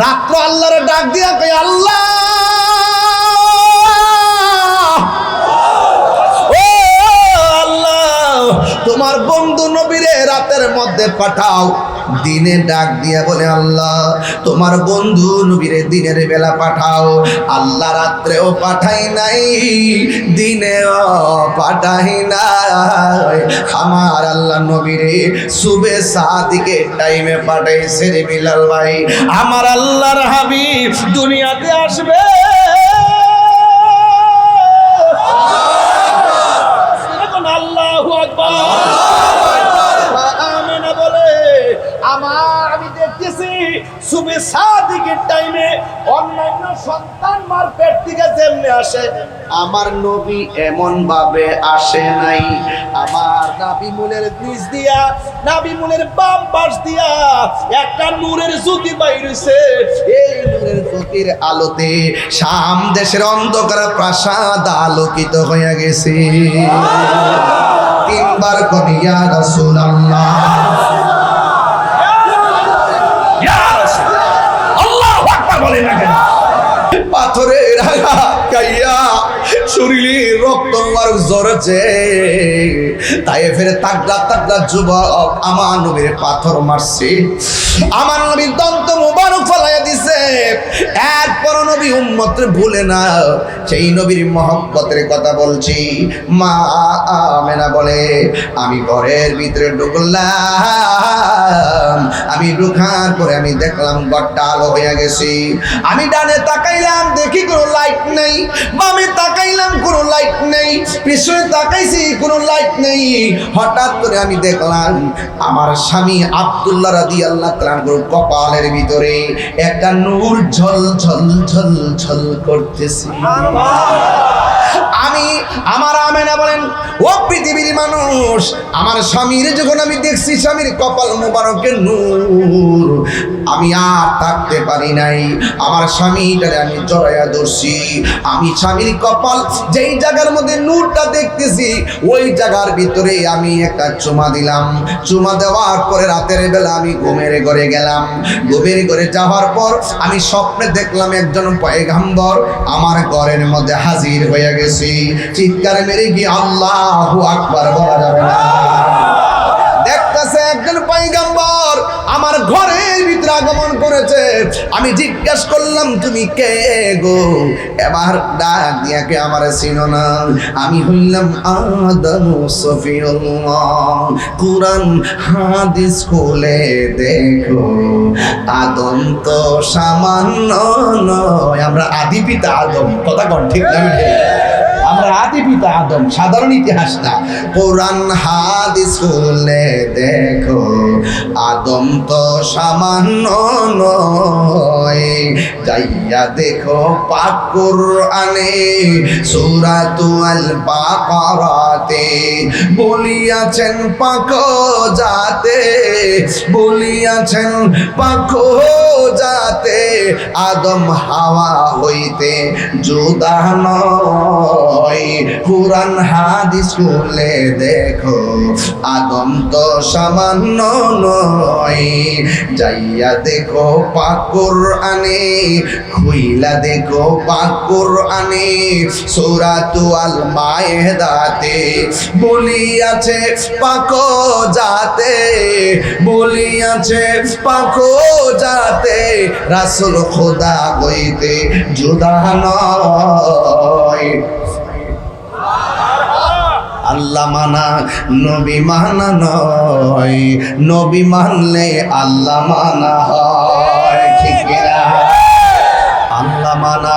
রাত্র আল্লাহরে ডাক দিয়া কই, আল্লাহ ও আল্লাহ, তোমার বন্ধু নবীরে রাতের মধ্যে পাঠাও। দিনে ডাক দিয়া বলে, আল্লাহ তোমার বন্ধু নবীরে দিনের বেলা পাঠাও। আল্লাহ রাত্রেও পাঠাই নাই, দিনেও পাঠাই নাই, আমার আল্লাহ নবীরে সুবে সাদিকে টাইমে পাঠাইছে রে বিলাল ভাই। আমার আল্লাহর হাবিব দুনিয়াতে আসবে, আল্লাহু আকবার। আমি দেখতেছি সুবে সাদিকের টাইমে অন্যান্য সন্তান মার পেট থেকে যেমনে আসে, আমার নবী এমন ভাবে আসে নাই। আমার নাবি মুলের নিচ দিয়া, নাবি মুলের বাম পাশ দিয়া একটা নূরের জ্যোতি বাইরেছে। এই নূরের জ্যোতির আলোতে শাম দেশের অন্ধকার প্রাসাদ আলোকিত হয়ে গেছে। তিনবার কবি ইয়া রাসূলুল্লাহ, পাথরের আঘাত খাইয়া শরীরে রক্ত ঝরছে। তায়েফের তাগড়া তাগড়া যুবক আমার নবীর পাথর মারছে, আমার নবীর দন্ত মুবারক ফলাইয়া দিছে। এরপর নবী উম্মতরে ভুলে না, সেই নবীর মহব্বতের কথা বলছি। মা আমেনা বলে, আমি ঘরের ভিতরে ঢুকলাম, আমি ঢুকার পরে আমি দেখলাম ঘরটা আলো হয়ে গেছে। আমি ডানে তাকাইলাম, দেখি কোনো লাইট নেই, বামে তাকাইলাম কোনো লাইট নেই, পিছনে তাকাইছি কোনো লাইট নেই। হঠাৎ করে আমি দেখলাম আমার স্বামী আব্দুল্লাহ রাদিয়াল্লাহু তাআলা কপালের ভিতরে একটা নূর ঝল ঝল ঝল ঝল করতেছে। আমি, আমার আমেনা বলেন, ও পৃথিবীর মানুষ, আমার স্বামীর যখন আমি দেখছি স্বামীর কপাল মোবারকের নূর, আমি আর থাকতে পারি নাই। আমার স্বামীটারে আমি জড়াইয়া ধরছি। আমি স্বামীর কপাল যেই জায়গার মধ্যে নূরটা দেখতেছি, ওই জায়গার ভিতরে আমি একটা চুমা দিলাম। চুমা দেওয়ার পরে রাতের বেলা আমি ঘুমের ঘরে গেলাম। ঘুমের ঘরে যাওয়ার পর আমি স্বপ্নে দেখলাম একজন পয়গম্বর আমার ঘরের মধ্যে হাজির হয়ে গেছে। চিৎকার মেরে গিয়ে আল্লাহু আকবার বলা যাবে না। দেখতেছে একজন পয়গম্বর আমার ঘরের ভিতরে আগমন করেছে। আমি জিজ্ঞেস করলাম, তুমি কে গো? এবার ডাক দিয়া কে আমার চিনো না? আমি হইলাম আদম সফিউল্লাহ। কুরআন হাদিস খুলে দেখো, আদম তো সামান্য নয়। আমরা আদি পিতা আদম, কথা কোন ঠিক না? আমরা আদি পিতা আদম, সাধারণ ইতিহাস না। কোরআন হাদিস খুলে দেখো, আদম তো সামান্য নয়। যাইয়া দেখো পাক কুরআনে সূরাতুল বাকারাতে বলিয়াছেন পাক জাতে, বলিয়াছেন পাক জাতে আদম হাওয়া হইতে জুদা নয়। কুরআন হাদিস খুলে দেখো, আদম তো সামান্য নয়। যাইয়া দেখো পাক কুরআনে, খুইলা দেখো পাক কুরআনে সূরাতুল মায়েদাতে বলিয়াছে পাক জাতে, বলিয়াছে পাক জাতে রাসূল খোদা হইতে জুদা নয়। আল্লাহ মানা নবী মানা নয়, নবী মানলে আল্লাহ মানা হয়। ঠিক না? আল্লাহ মানা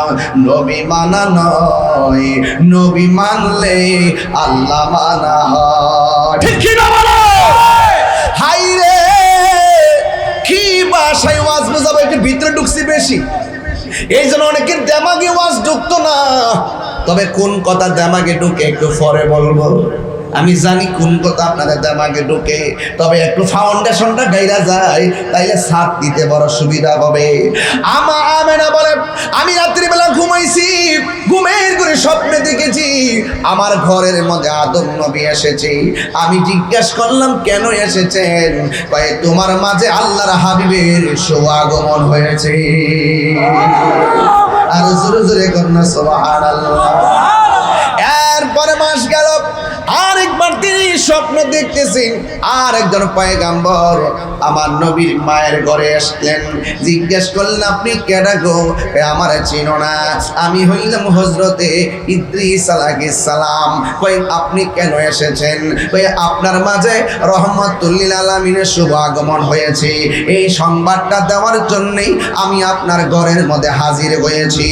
নবী মানা নয়, নবী মানলে আল্লাহ মানা হয়। ঠিক না বলো? হাই রে, কি ভাষায় ওয়াজ বোঝাবো, একটু ভিতরে ঢুকছি বেশি, এই জন্য অনেকের দেমাগে ওয়াজ ঢুকতো না। তবে কোন কথা দেমাগে ঢুকে একটু পরে বলবো। আমি জানি কোন কথা আপনাদের দিমাগে ঢোকে, তবে একটু ফাউন্ডেশনটা গাইরা যায় তাইলে ছাদ দিতে বড় সুবিধা হবে। আমেনা বলে আমি রাত্রিবেলা ঘুমাইছি, ঘুমের করে স্বপ্নে দেখেছি আমার ঘরের মধ্যে আদম নবী এসেছে। আমি জিজ্ঞাসা করলাম কেন এসেছেন? কয় তোমার মাঝে আল্লাহর হাবিবের শুভাগমন হয়েছে। আর জোরে জোরে কন্যা সুবহানাল্লাহ। এরপরে মাস গেল, আরেকবার তিনি স্বপ্ন দেখতেছেন আর একজন পয়গাম্বর আমার নবীর মায়ের ঘরে আসলেন। জিজ্ঞেস করলেন আপনি কেডা গো? আমার চিনো না, আমি হইলাম হযরতে ইদ্রিস আলাইহিস সালাম। কই আপনি কেন এসেছেন? কই আপনার মাঝে রহমাতুল লিল আলামিনের শুভ আগমন হয়েছে, এই সংবাদটা দেওয়ার জন্যই আমি আপনার ঘরের মধ্যে হাজির হয়েছি।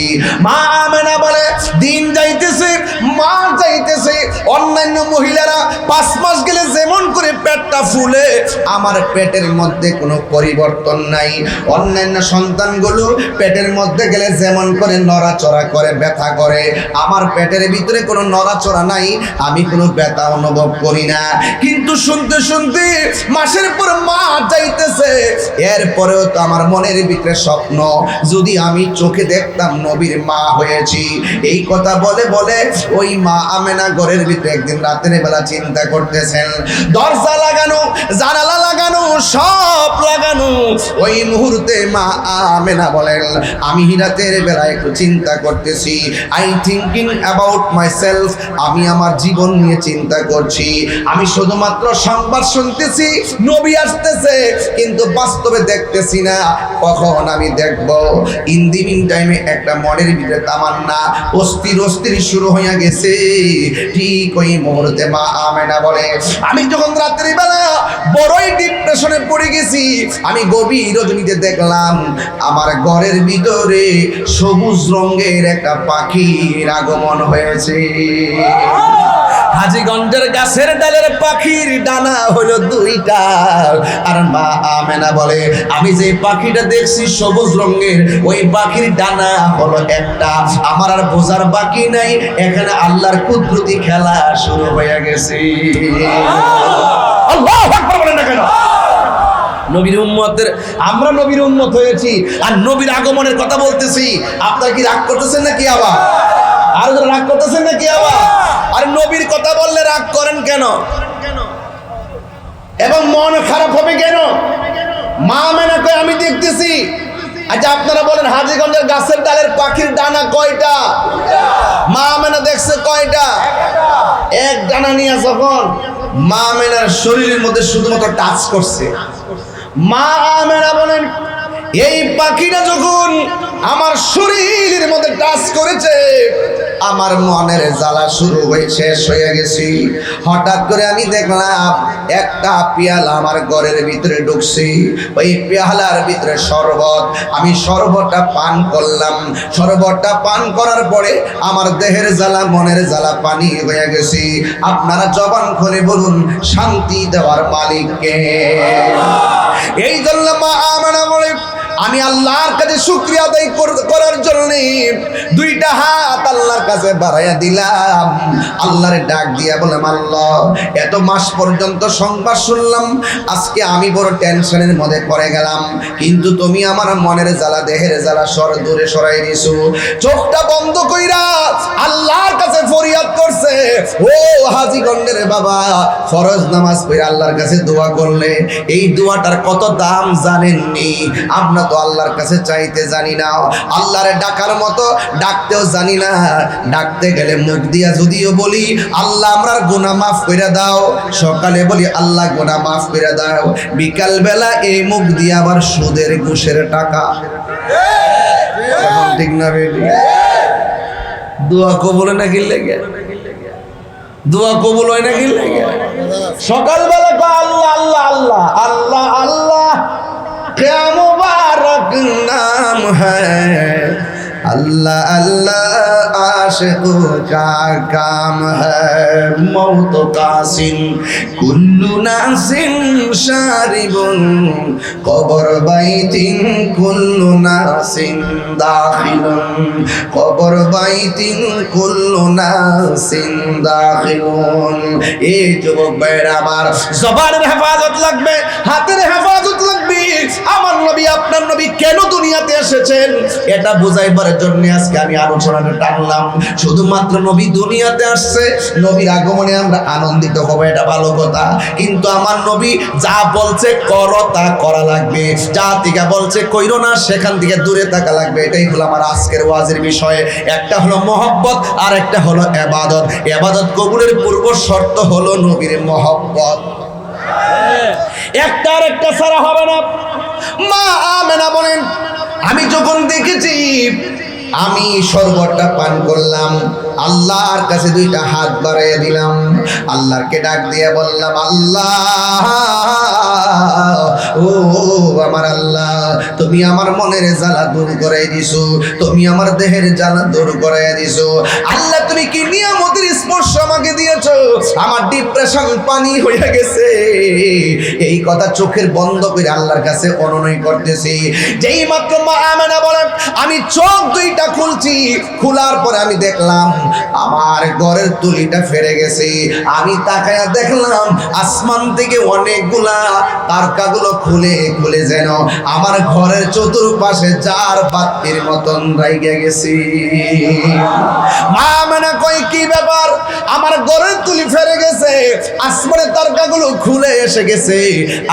মা আমেনা বলে দিন যাইতেছে, মা যাইতেছে, অন্যান্য মহিলারা 5 মাস গেলে যেমন করে পেটটা ফুলে আমার পেটের মধ্যে কোনো পরিবর্তন নাই। অন্যান্য সন্তানগুলো পেটের মধ্যে গেলে যেমন করে নড়াচড়া করে, ব্যথা করে, আমার পেটের ভিতরে কোনো নড়াচড়া নাই, আমি কোনো ব্যথা অনুভব করি না। কিন্তু শুনতে শুনতে মাসের পর মাস যাইতেছে, এরপরেও তো আমার মনের ভিতরে স্বপ্ন যদি আমি চোখে দেখতাম নবীর মা হয়েছি। এই কথা বলে বলে ওই মা আমেনা ঘরের ভিতরে একদিন রাতের বেলা চিন্তা করতেছেন, দরজা লাগানো, জানালা লাগানো, সব লাগানো। ওই মুহূর্তে মা আমেনা বলেন আমি রাতের বেলা একটু চিন্তা করতেছি, আই থিঙ্কিং অ্যাবাউট মাইসেলফ, আমি আমার জীবন নিয়ে চিন্তা করছি। আমি শুধুমাত্র সংবাদ শুনতেছি নবী আসতেছে, কিন্তু বাস্তবে দেখতেছি না, কখন আমি দেখব। ইন দি মিন টাইমে একটা মনের ভিতরে তামান্না অস্থির অস্থির শুরু হইয়া গেছে। ঠিক ওই মুহূর্তে মা আমেনা বলে আমি যখন রাত্রিবেলা বড়ই ডিপ্রেশনে পড়ে গেছি, আমি গভীর রজনীতে দেখলাম আমার ঘরের ভিতরে সবুজ রঙের একটা পাখির আগমন হয়েছে। হাজীগঞ্জের গাছের ডালের পাখির ডানা হলো 2টা। আর মা আমেনা বলে আমি যে পাখিটা দেখছি সবুজ রঙের, ওই পাখির ডানা হলো একটা। আমার আর বোঝার বাকি নাই, এখানে আল্লাহর কুদরতি খেলা শুরু হয়ে গেছে। আল্লাহু আকবার বলেন না কেন? নবীর উম্মতের, আমরা নবীর উম্মত হয়েছি আর নবীর আগমনের কথা বলতেছি। আপনারা কি রাগ করতেছেন নাকি আবার? আর রাগ করতেছেন নাকি আবার? আর নবীর কথা বললে রাগ করেন কেন এবং মন খারাপ হবে কেন? মা আমেনা কয় আমি দেখতেছি। আচ্ছা আপনারা বলেন হাজীগঞ্জের গাছের ডালের পাখির ডানা কয়টা? মা আমেনা দেখছে কয়টা? এক ডানা নিয়ে যখন মা আমেনার শরীরের মধ্যে শুধুমাত্র টাচ করছে, মা আমেনা বলেন এই পাখিটা যখন আমার শরীরের মধ্যে টাচ করেছে, আমার মনের জ্বালা শুরু হয়ে শেষ হয়ে গেছি। হঠাৎ করে আমি দেখলাম একটা পেয়ালা আমার ঘরের ভিতরে ঢুকছি, ওই পেয়ালার ভিতরে শরবত। আমি শরবতটা পান করলাম, শরবতটা পান করার পরে আমার দেহের জ্বালা মনের জ্বালা পানি হয়ে গেছি। আপনারা জবান খুলে বলুন শান্তি দেওয়ার মালিককে। এই জন্য মা আমেনা বলে আমি আল্লাহর কাছে শুকরিয়া আদায় করার জন্য 2টা হাত আল্লাহর কাছে বাড়াইয়া দিলাম। আল্লাহরে ডাক দিয়া বললাম আল্লাহ এত মাস পর্যন্ত সংবাদ শুনলাম, আজকে আমি বড় টেনশনের মধ্যে পড়ে গেলাম, কিন্তু তুমি আমার মনের জ্বালা দেহের জ্বালা দূরে সরাই দিছো। চোখটা বন্ধ কইরা আল্লাহর কাছে ফরিয়াদ করছে। ও হাজীগঞ্জের বাবা, ফরজ নামাজ পড়ে আল্লাহর কাছে দোয়া করলে এই দোয়াটার কত দাম জানেননি? আমরা তো আল্লাহর কাছে চাইতে জানি না, আল্লাহরে ডাকার মতো ডাকতেও জানি না। ডাকতে গেলে মুখ দিয়া যদিও বলি আল্লাহ আমরার গুনাহ মাফ করে দাও, সকালে বলি আল্লাহ গুনাহ মাফ করে দাও, বিকাল বেলা এই মুখ দিয়ে আবার সুদের ঘুষের টাকা। ঠিক না বেটি? দোয়া কবুল হয় নাকি লাগে? দোয়া কবুল হয় নাকি লাগে? সকালবেলা আল্লাহ আল্লাহ আল্লাহ আল্লাহ আল্লাহ क्या मुबारक नाम है अल्लाह अल्लाह आशिकों का काम है मौत का सिन कुल्लु नासिन शारिबुन कबर बैतिन कुल्लु नासिन दाखिलुन कबर बैतिन कुल्लु नासिन दाखिलुन। ए যুবক ভাইরা আমার, জবানের হেফাজত লাগবে, হাতের হেফাজত লাগবে। আমার নবী আপনার নবী কেন দুনিয়াতে এসেছেন এটা বুঝাইবার জন্য আজকে আমি আলোচনাটা টানলাম। শুধুমাত্র নবী দুনিয়াতে আসছে, নবীর আগমনে আমরা আনন্দিত হব, এটা ভালো কথা। কিন্তু আমার নবী যা বলছে করো তা করা লাগবে, যা থেকে বলছে কইরো না সেখান থেকে দূরে থাকা লাগবে। এটাই হলো আমার আজকের ওয়াজের বিষয়। একটা হলো মহব্বত আর একটা হলো ইবাদত। ইবাদত কবুলের পূর্ব শর্ত হলো নবীর মহব্বত। একটা আর একটা ছাড়া হবে না। মা আমেনা বলেন, আমি যখন দেখেছি আমি শরবতটা পান করলাম, আল্লাহর কাছে দুইটা হাত বাড়াইয়া দিলাম, আল্লাহকে ডাক দিয়ে বললাম আল্লাহ ও আমার আল্লাহ, তুমি আমার মনের জ্বালা দূর করে দিছো, তুমি আমার দেহের জ্বালা দূর করে দিছো। আল্লাহ তুমি কি নিয়ামতের স্পর্শ আমাকে দিয়েছো, আমার ডিপ্রেশন পানি হয়ে গেছে। এই কথা চোখের বন্ধ করে আল্লাহর কাছে অনুনয় করতেছি। যেই মাত্র মা আমেনা বলেন আমি চোখ দুইটা খুলছি, খোলার পরে আমি দেখলাম আমার ঘরের তুলিটা ফেরে গেছে। আমি তাকায়া দেখলাম আসমান থেকে অনেকগুলা তারকাগুলো খুলে খুলে যেন আমার ঘরের চতুর্পাশে চার বাতির মতন রাইগে গেছে। মা আমেনা কই কি ব্যাপার, আমার ঘরের তুলি ফেরে গেছে, আসমানের তারকাগুলো খুলে এসে গেছে,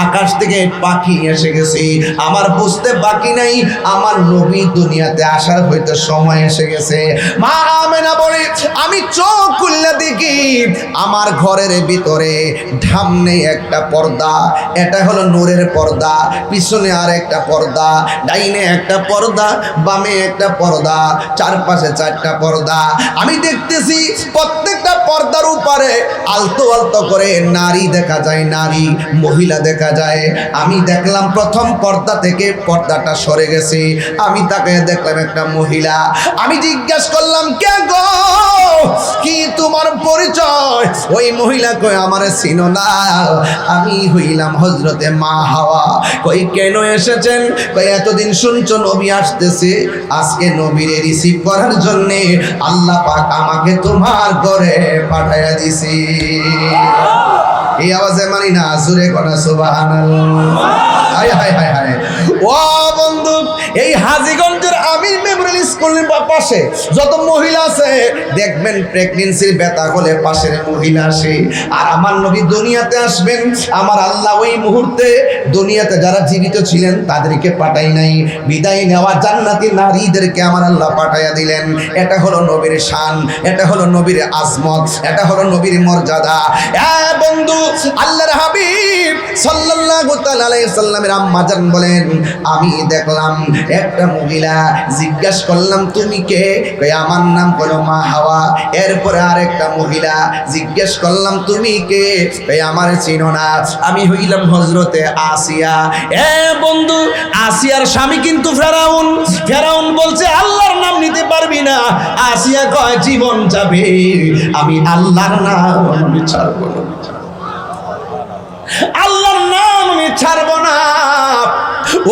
আকাশ থেকে পাখি এসে গেছে, আমার বুঝতে বাকি নাই আমার নবী দুনিয়াতে আসার হয়তো সময় এসে গেছে। মা আমেনা বলে আমি চোখ খুললে দেখি আমার ঘরের ভিতরে ঢামনে একটা পর্দা, এটা হলো নূরের পর্দা, পিছনে আর একটা পর্দা, ডাইনে একটা পর্দা, বামে একটা পর্দা, চারপাশে চারটা পর্দা। আমি দেখতেছি প্রত্যেকটা পর্দার উপরে আলতো আলতো করে নারী দেখা যায়, নারী মহিলা দেখা যায়। আমি দেখলাম প্রথম পর্দা থেকে পর্দাটা সরে গেছে, আমি তাকে দেখলাম একটা মহিলা। আমি জিজ্ঞাসা করলাম কে গো, কি তোমার পরিচয়? ওই মহিলা কই আমারে চিনো না, আমি হইলাম হযরতে মা হাওয়া। কই কেন এসেছেন? কই এতদিন শুনছো নবী আসতেছে, আজকে নবীরে রিসিভ করার জন্য আল্লাহ পাক আমাকে তোমার ঘরে পাঠাইয়া দিছি। এই আওয়াজে মানি না, জোরে কোনা সুবহানাল্লাহ। হায় হায় হায় হায়। ও বন্ধু, এই হাজীগঞ্জের আমির মেমোরিয়াল স্কুলের পাশে যত মহিলা আছে দেখবেন প্রেগন্যান্সির ব্যথা হলে পাশের মহিলা আসে। আর আমার নবী দুনিয়াতে আসবেন, আমার আল্লাহ ওই মুহূর্তে দুনিয়াতে যারা জীবিত ছিলেন তাদেরকে পাঠাই নাই, বিদায় নেওয়া জান্নাতি নারীদেরকে আমার আল্লাহ পাঠাইয়া দিলেন। এটা হলো নবীর শান, এটা হলো নবীর আজমত, এটা হলো নবীর মর্যাদা। বন্ধু, আল্লাহর হাবিব সাল্লাল্লাহু তাআলা আলাইহি সাল্লামের আম্মা জান বলেন আমি দেখলাম একটা মহিলা, জিজ্ঞাসা করলাম তুমি কে? কই আমার নাম হলো মা হাওয়া। এরপরে আরেকটা মহিলা, জিজ্ঞাসা করলাম তুমি কে? কই আমার চিনো না, আমি হইলাম হযরতে আসিয়া। বন্ধু, আসিয়ার স্বামী কিন্তু ফেরাউন। ফেরাউন বলছে আল্লাহর নাম নিতে পারবি না। আসিয়া কয় জীবন যাবে, আমি আল্লাহর নাম আমি ছাড়বো না, আল্লাহর নাম আমি ছাড়বো না।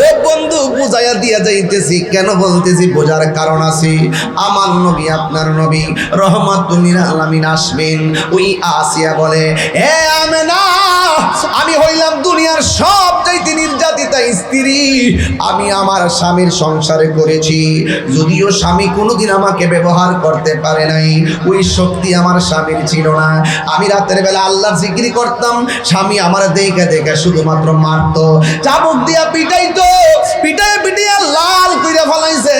ও বন্ধু, বুঝাইয়া দিয়া যাইতেছি, কেন বলতেছি বোঝার কারণ আছে। আমার নবী আপনার নবী রহমাতুল লিল আলামিন আসবেন। ওই আসিয়া বলে হে আমেনা, আমি হইলাম দুনিয়ার সবচাইতে নির্যাতিতা স্ত্রী, আমি আমার স্বামীর সংসারে করেছি, যদিও স্বামী কোনোদিন আমাকে ব্যবহার করতে পারে নাই, ওই শক্তি আমার স্বামীর ছিল না। আমি রাতের বেলা আল্লাহর জিকির করতাম, স্বামী আমার দেখে দেখে শুধুমাত্র মারতো, চাবুক দিয়া পিটাইতো, পিটাই পিটিয়ে লাল কইরা ফলাইছে।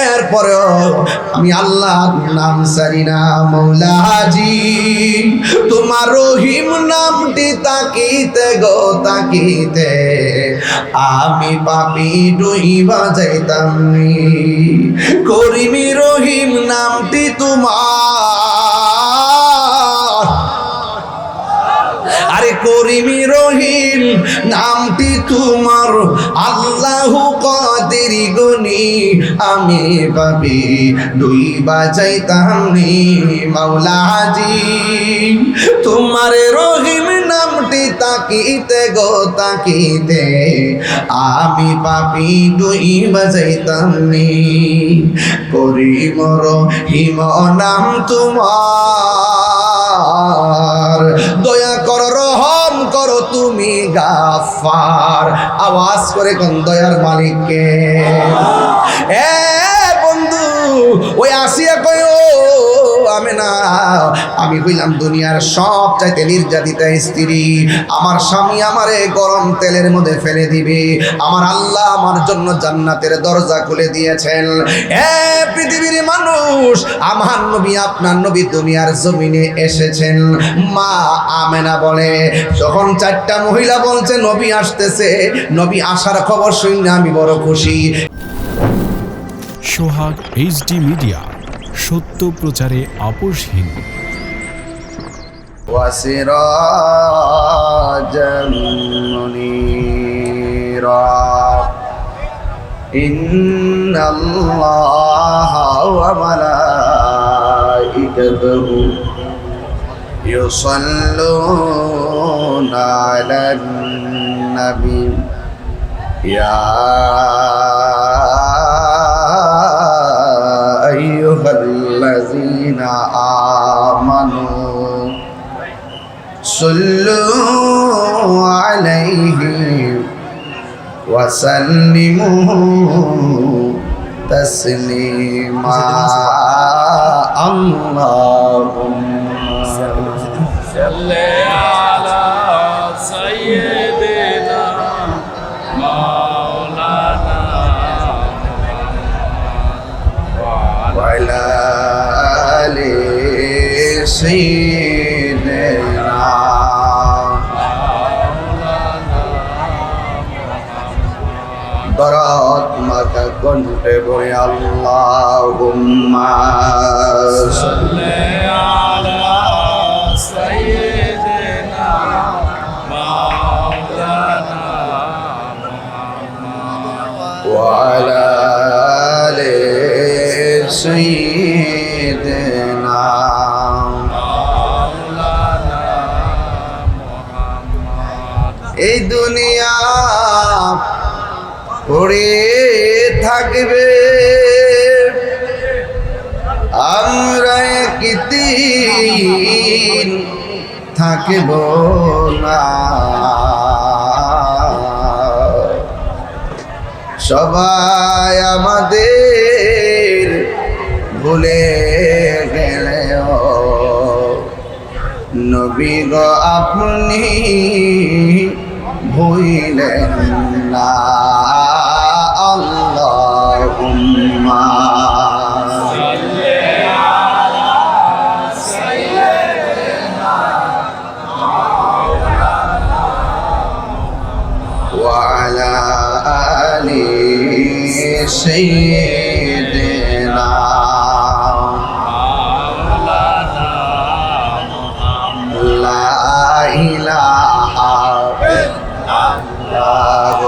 এরপরেও আমি আল্লাহর নাম ছাড়ি না। মৌলাজি তোমার রহিম নামটি তাকিতে গো তাকিতে আমি পাপি ডুইবা যাইতাম, করিমি রহিম নামটি তোমার, আরে করিমি রহিম নামটি তোমার আল্লাহু কাদের গনি আমি পাপি দুই বাজাইতাম নি মাওলাজি তোমার রহিম নামটি তাকিতে গো তাকিতে আমি পাপি দুই বাজাইতাম নি করিম রহিম নাম তোমার দয়া করো রহম করো তুমি গাফার আওয়াজ করে কোন দয়ার মালিককে এ বন্ধু ওই আসিয়া কই ও আমি কইলাম দুনিয়ার সব চাইতে নির্যাতিতা স্ত্রী আমার স্বামী আমারে গরম তেলের মধ্যে ফেলে দিবে আমার আল্লাহ আমার জন্য জান্নাতের দরজা খুলে দিয়েছেন এ পৃথিবীর মানুষ আমার নবী আপনার নবী দুনিয়ার জমিনে এসেছেন মা আমেনা বলে যখন চারটা মহিলা বলছে নবী আসতেছে নবী আসার খবর শুনে আমি বড় খুশি সোহাগ এইচডি মিডিয়া সত্য প্রচারে আপোষহীন ওয়াসিরাজাম মুনীরা ইন্নাল্লাহা ওয়া মালাইকাতুহু ইউসাল্লুনা আলান নবী ইয়া আইয়ুহাল্লাযীনা আমানু সাল্লু আলাইহি ওয়া সাল্লিমু তাসলিমা আল্লাহুম্মা সাল্লি আলা সাইয়্যিদিনা মাওলানা ওয়া আলা আলি সাইয়্যিদিনা দরদ মাতা কণ্ঠে বলে আল্লাহুম্মা সাল্লি আলা সাইয়্যিদিনা মাওলানা ওয়া আলা আলি সাইয়্যিদিনা এই দুনিয়া পড়ে থাকবে আমরা একদিন থাকব না সবাই আমাদের ভুলে গেলেও নবী গো আপনি ভুলেন না আল্লাহুম্মা সাল্লি আলা সাইয়্যিদিনা ওয়া আলা আলি সাইয়্যিদিনা মাওলানা লা ইলাহা ইল্লাল্লাহ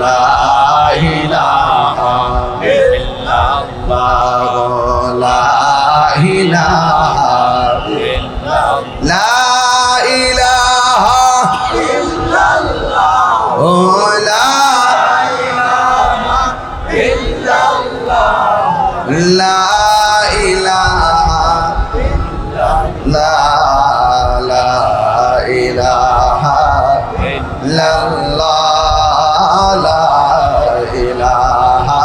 লা ইলাহা ইল্লাল্লাহ লা ইলাহা লা ইলাহা ইল্লাল্লাহ ও লা ইলাহা ইল্লাল্লাহ লা ইলাহা লা লা ইলাহা ইল্লাল্লাহ লা ইলাহা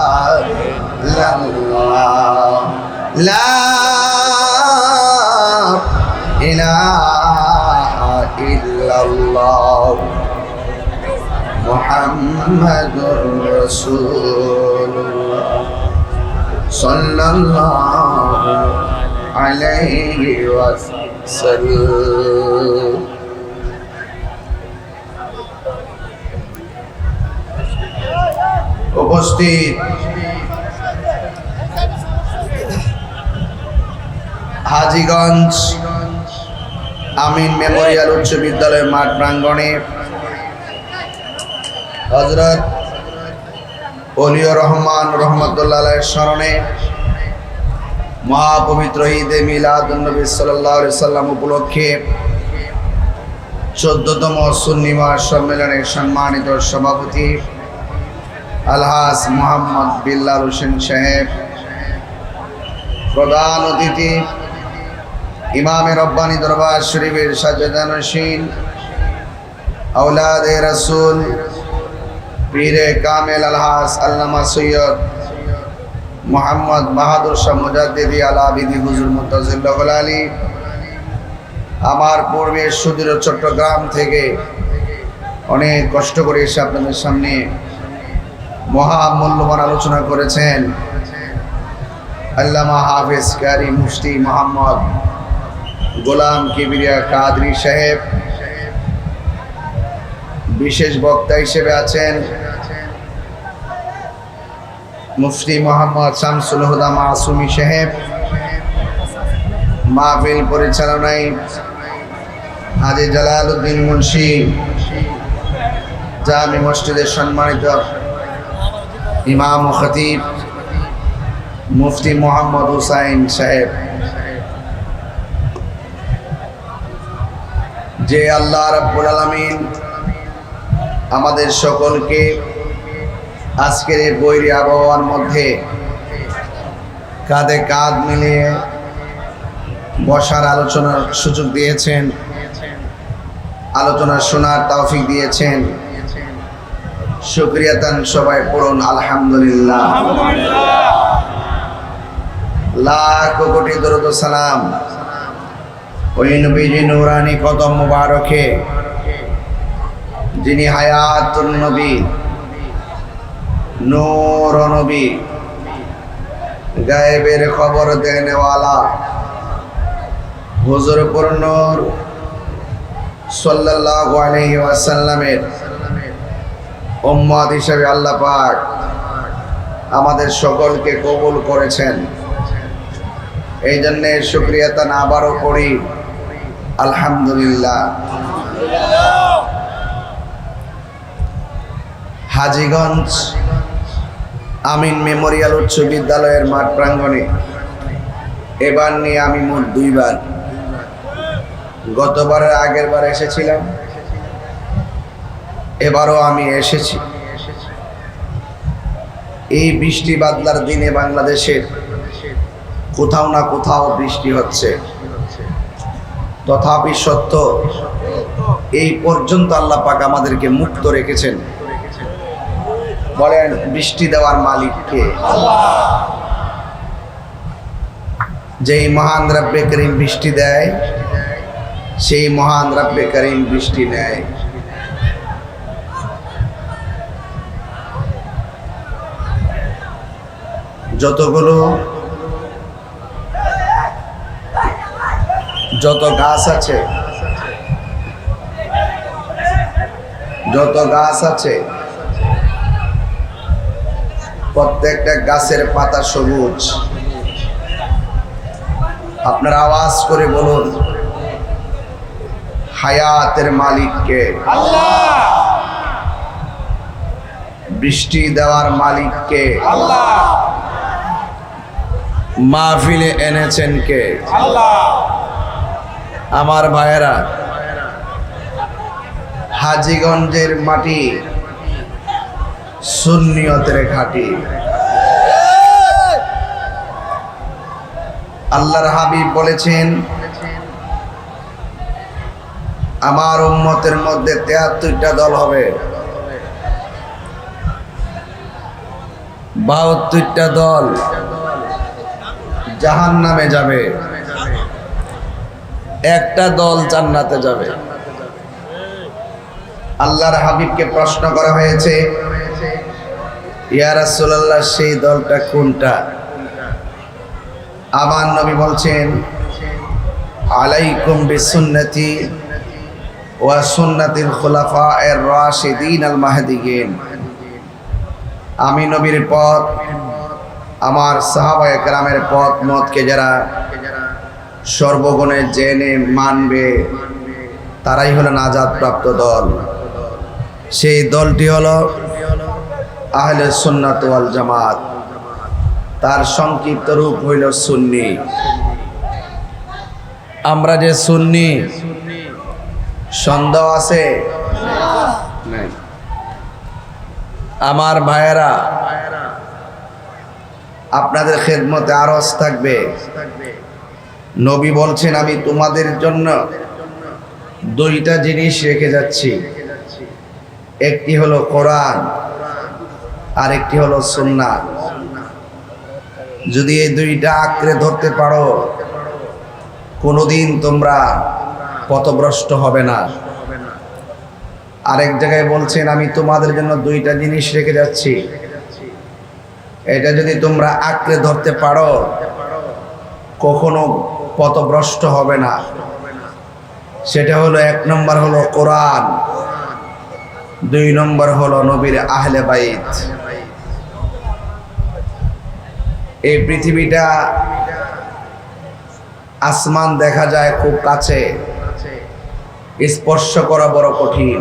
ইল্লাল্লাহ লা ইলাহা ইল্লাল্লাহ মুহাম্মাদুর রাসূলুল্লাহ সাল্লাল্লাহু আলাইহি ওয়াসাল্লাম উপস্থিত হাজীগঞ্জ আমিন মেমোরিয়াল উচ্চ বিদ্যালয় মাঠ প্রাঙ্গণে হযরত ওলিউর রহমান রহমতুল্লাহ আলাইহির স্মরণে মহাপবিত্র ঈদে মিলাদুন নবী সাল্লাল্লাহু আলাইহি সাল্লাম উপলক্ষে 14তম সুন্নি মহাসম্মেলনের সম্মানিত সভাপতি আলহাজ মোহাম্মদ বিল্লাল হোসেন সাহেব, প্রধান অতিথি ইমামে রব্বানী দরবার শরীফের সাজ্জাদানশীন আওলাদে রাসূল পীরে কামেল আলহাজ আল্লামা সৈয়দ মোহাম্মদ বাহাদুর শাহ মুজাদ্দিদি আলাবিদি হুজুর মুতাজিল্লাহুল আলী, আমার পূর্বে সুদূর চট্টগ্রাম থেকে অনেক কষ্ট করে এসে আপনাদের সামনে মহামূল্যবান আলোচনা করেছেন আল্লামা হাফেজ কারি মুফতি মোহাম্মদ গোলাম কিবরিয়া কাদরি সাহেব। বিশেষ বক্তা হিসেবে আছেন মুফতি মোহাম্মদ শামসুল হুদা মাসুমি সাহেব। মাহফিল পরিচালনায় হাজী জালালউদ্দিন মুন্সি, জামি মসজিদের সম্মানিত ইমাম ও খতিব মুফতি মোহাম্মদ হুসাইন সাহেব। যে আল্লাহ রাব্বুল আলামিন আমাদের সকলকে আজকের এই বৈরী আবহাওয়ার মধ্যে কাঁধে কাঁধ মিলিয়ে বসার আলোচনার সুযোগ দিয়েছেন, আলোচনা শোনার তৌফিক দিয়েছেন, শুকরিয়া তান সবাই পড়ুন আলহামদুলিল্লাহ। লাখ কোটি দরুদ ও সালাম ওই নবীজি নূরানি কদম মুবারকে, যিনি হায়াতুন নবী, নূর নবী, গায়েবের খবর দেনেওয়ালা হুজুর নূর সাল্লাল্লাহু আলাইহি ওয়াসাল্লামের উম্মত হিসেবে আল্লাহ পাক আমাদের সকলকে কবুল করেছেন। এই জন্যে শুকরিয়া তান আবারও করি আলহামদুলিল্লাহ। হাজীগঞ্জ আমিন মেমোরিয়াল উচ্চ বিদ্যালয়ের মাঠ প্রাঙ্গণে এবার নিয়ে আমি মোট 2 বার, গতবারের আগের বার এসেছিলাম, এবারও আমি এসেছি। এই বৃষ্টি বাদলার দিনে বাংলাদেশের কোথাও না কোথাও বৃষ্টি হচ্ছে, তথাপি সত্য এই পর্যন্ত আল্লাহ পাক আমাদেরকে মুক্ত রেখেছেন। বলেন বৃষ্টি দেওয়ার মালিক কে? যেই মহান রব্বে করিম বৃষ্টি দেয়, সেই মহান রব্বে করিম বৃষ্টি নেয়। যত গাছ আছে প্রত্যেকটা গাছের পাতা সবুজ। আপনারা আওয়াজ করে বলুন হায়াতের মালিক কে? আল্লাহ। বৃষ্টি দেওয়ার মালিক কে? আল্লাহ। মাহফিলে এনেছেন কে? আল্লাহ। আমার ভাইয়েরা, হাজীগঞ্জের মাটি সুন্নিয়তের ঘাঁটি। আল্লাহর হাবিব বলেছেন আমার উম্মতের মধ্যে 73টা দল হবে, 72টা দল জাহান্নামে যাবে, একটা দল জান্নাতে যাবে। আল্লাহর হাবিবকে প্রশ্ন করা হয়েছে, ইয়া রাসূলুল্লাহ সেই দলটা কোনটা? আমার নবী বলছেন আলাইকুম বিসুন্নতি ওয়া সুন্নাতিল খুলাফায়ের রাশিদিন আল মাহদিয়িন। আমি নবীর পথ, আমার সাহাবায়ে কেরামের পথ মতকে যারা সর্বগুণে জেনে মানবে তারাই হলো নাজাত প্রাপ্ত দল। সেই দলটি হলো আহলে সুন্নাত ওয়াল জামাত। তার সংক্ষিপ্ত রূপ হইল সুন্নি। আমরা যে সুন্নি, সন্দেহ আছে? নাই। আমার ভাইয়েরা, আপনাদের খেদমতে আরজ থাকবে, নবী বলছেন আমি তোমাদের জন্য দুইটা জিনিস রেখে যাচ্ছি, একটি হলো কোরআন আর একটি হলো সুন্নাহ। যদি এই দুইটা আঁকড়ে ধরতে পারো, কোনোদিন তোমরা পথভ্রষ্ট হবে না। আরেক জায়গায় বলছেন আমি তোমাদের জন্য দুইটা জিনিস রেখে যাচ্ছি, এটা যদি তোমরা আঁকড়ে ধরতে পারো কখনো পথভ্রষ্ট হবে না। সেটা হলো, এক নম্বর হলো কোরআন, দুই নম্বর হলো নবীর আহলে বাইত। এই পৃথিবীটা আসমান দেখা যায় খুব কাছে, স্পর্শ করা বড় কঠিন।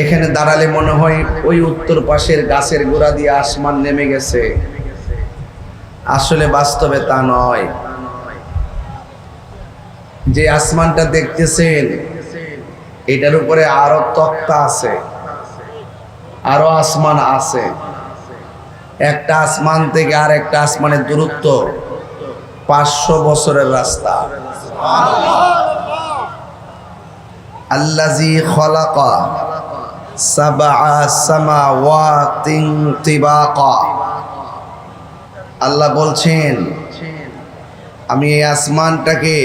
এখানে দাঁড়ালে মনে হয় ওই উত্তর পাশের গাছের গোড়া দিয়ে আসমান নেমে গেছে, আসলে বাস্তবে তা নয়। যে আসমানটা দেখতেছেন এটার উপরে আরো তক্তা আছে, আরো আসমান আছে। একটা আসমান থেকে আর একটা আসমানের দূরত্ব 500 বছরের রাস্তা। আল্লাযী খালাকা সাবআ সামাওয়াতিন তিবাকা। আল্লাহ বলছেন আমি এই আসমানটাকে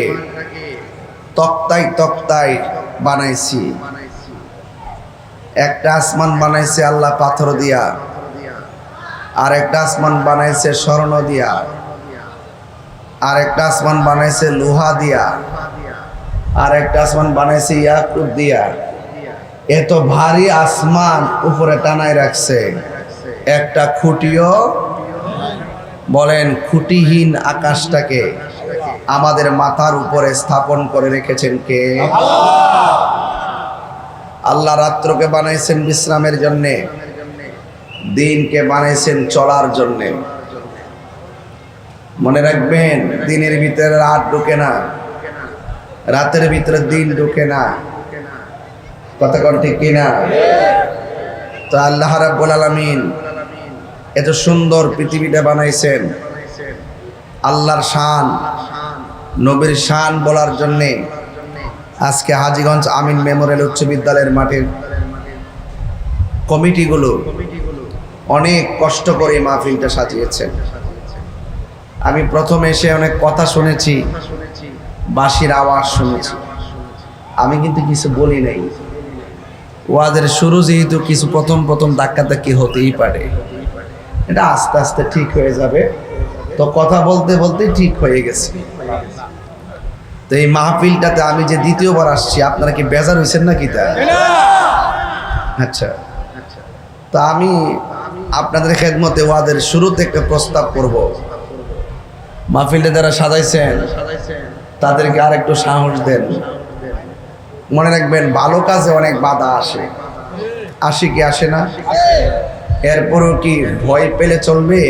তক্তায় তক্তায় বানাইছি। একটা আসমান বানাইছে আল্লাহ পাথর দিয়া, আর একটা আসমান বানাইছে স্বর্ণ দিয়া, আর একটা আসমান বানাইছে লোহা দিয়া, আর একটা আসমান বানাইছে ইয়াকুত দিয়া। এত ভারী আসমান উপরে টানায় রাখছে, একটা খুঁটিও, বলেন খুঁটিহীন আকাশটাকে আমাদের মাথার উপরে স্থাপন করে রেখেছেন কে? আল্লাহ রাত্রকে বানাইছেন বিশ্রামের জন্যে, দিনকে বানাইছেন চলার জন্যে। মনে রাখবেন, দিনের ভিতরে রাত ঢুকে না, রাতের ভিতরে দিন ঢুকে না। কথা কোন ঠিক কিনা? তো আল্লাহ রাব্বুল আলামিন এত সুন্দর পৃথিবীটা বানাইছেন। আল্লাহর শান, নবীর শান বলার জন্যে আজকে হাজীগঞ্জ আমিন মেমোরিয়াল উচ্চ বিদ্যালয়ের মাঠের কমিটিগুলো অনেক কষ্ট করে মাহফিলটা সাজিয়েছেন। আমি প্রথম এসে অনেক কথা শুনেছি, বাঁশির আওয়াজ শুনেছি, আমি কিন্তু কিছু বলি নাই। ওয়াজের শুরু যেহেতু কিছু প্রথম ধাক্কাধাক্কি হতেই পারে, এটা আস্তে আস্তে ঠিক হয়ে যাবে। তো কথা বলতে বলতে ঠিক হয়ে গেছে। তো এই মাহফিলটাতে আমি যে দ্বিতীয়বার আসছি, আপনারা কি বেজার হয়েছেন নাকি? তা আচ্ছা, তা আমি আপনাদের খেদমতে ওয়াজের শুরুতে একটা প্রস্তাব করব। মাহফিলটা যারা সাজাইছেন তাদেরকে আর একটু সাহস দেন। মনে রাখবেন, ভালো কাজে অনেক বাধা আসে কি আসে না? এরপরও কি ভয় পেলে চলবে?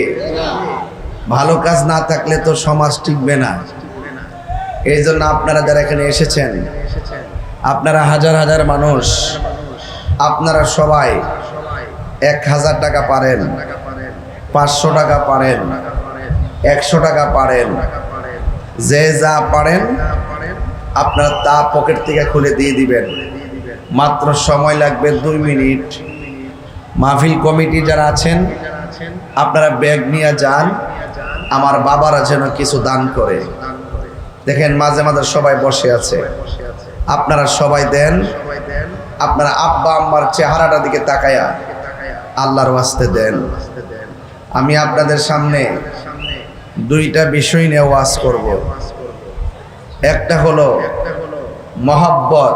ভালো কাজ না থাকলে তো সমাজ টিকবে না। এই জন্য আপনারা যারা এখানে এসেছেন, আপনারা হাজার হাজার মানুষ, আপনারা সবাই 1000 টাকা পারেন, 500 টাকা পারেন, 100 টাকা পারেন, যে যা পারেন আপনারা তা পকেট থেকে খুলে দিয়ে দিবেন। মাত্র সময় লাগবে 2 মিনিট। মাহফিল কমিটি যারা আছেন আপনারা ব্যাগ নিয়ে যান, আমার বাবারা যেন কিছু দান করে। দেখেন মাঝে মাঝে সবাই বসে আছে, আপনারা সবাই দেন। আপনারা আব্বা আম্মার চেহারাটার দিকে তাকায়া আল্লাহর ওয়াস্তে দেন। আমি আপনাদের সামনে 2টা বিষয় নিয়ে ওয়াজ করব। একটা হলো মহব্বত,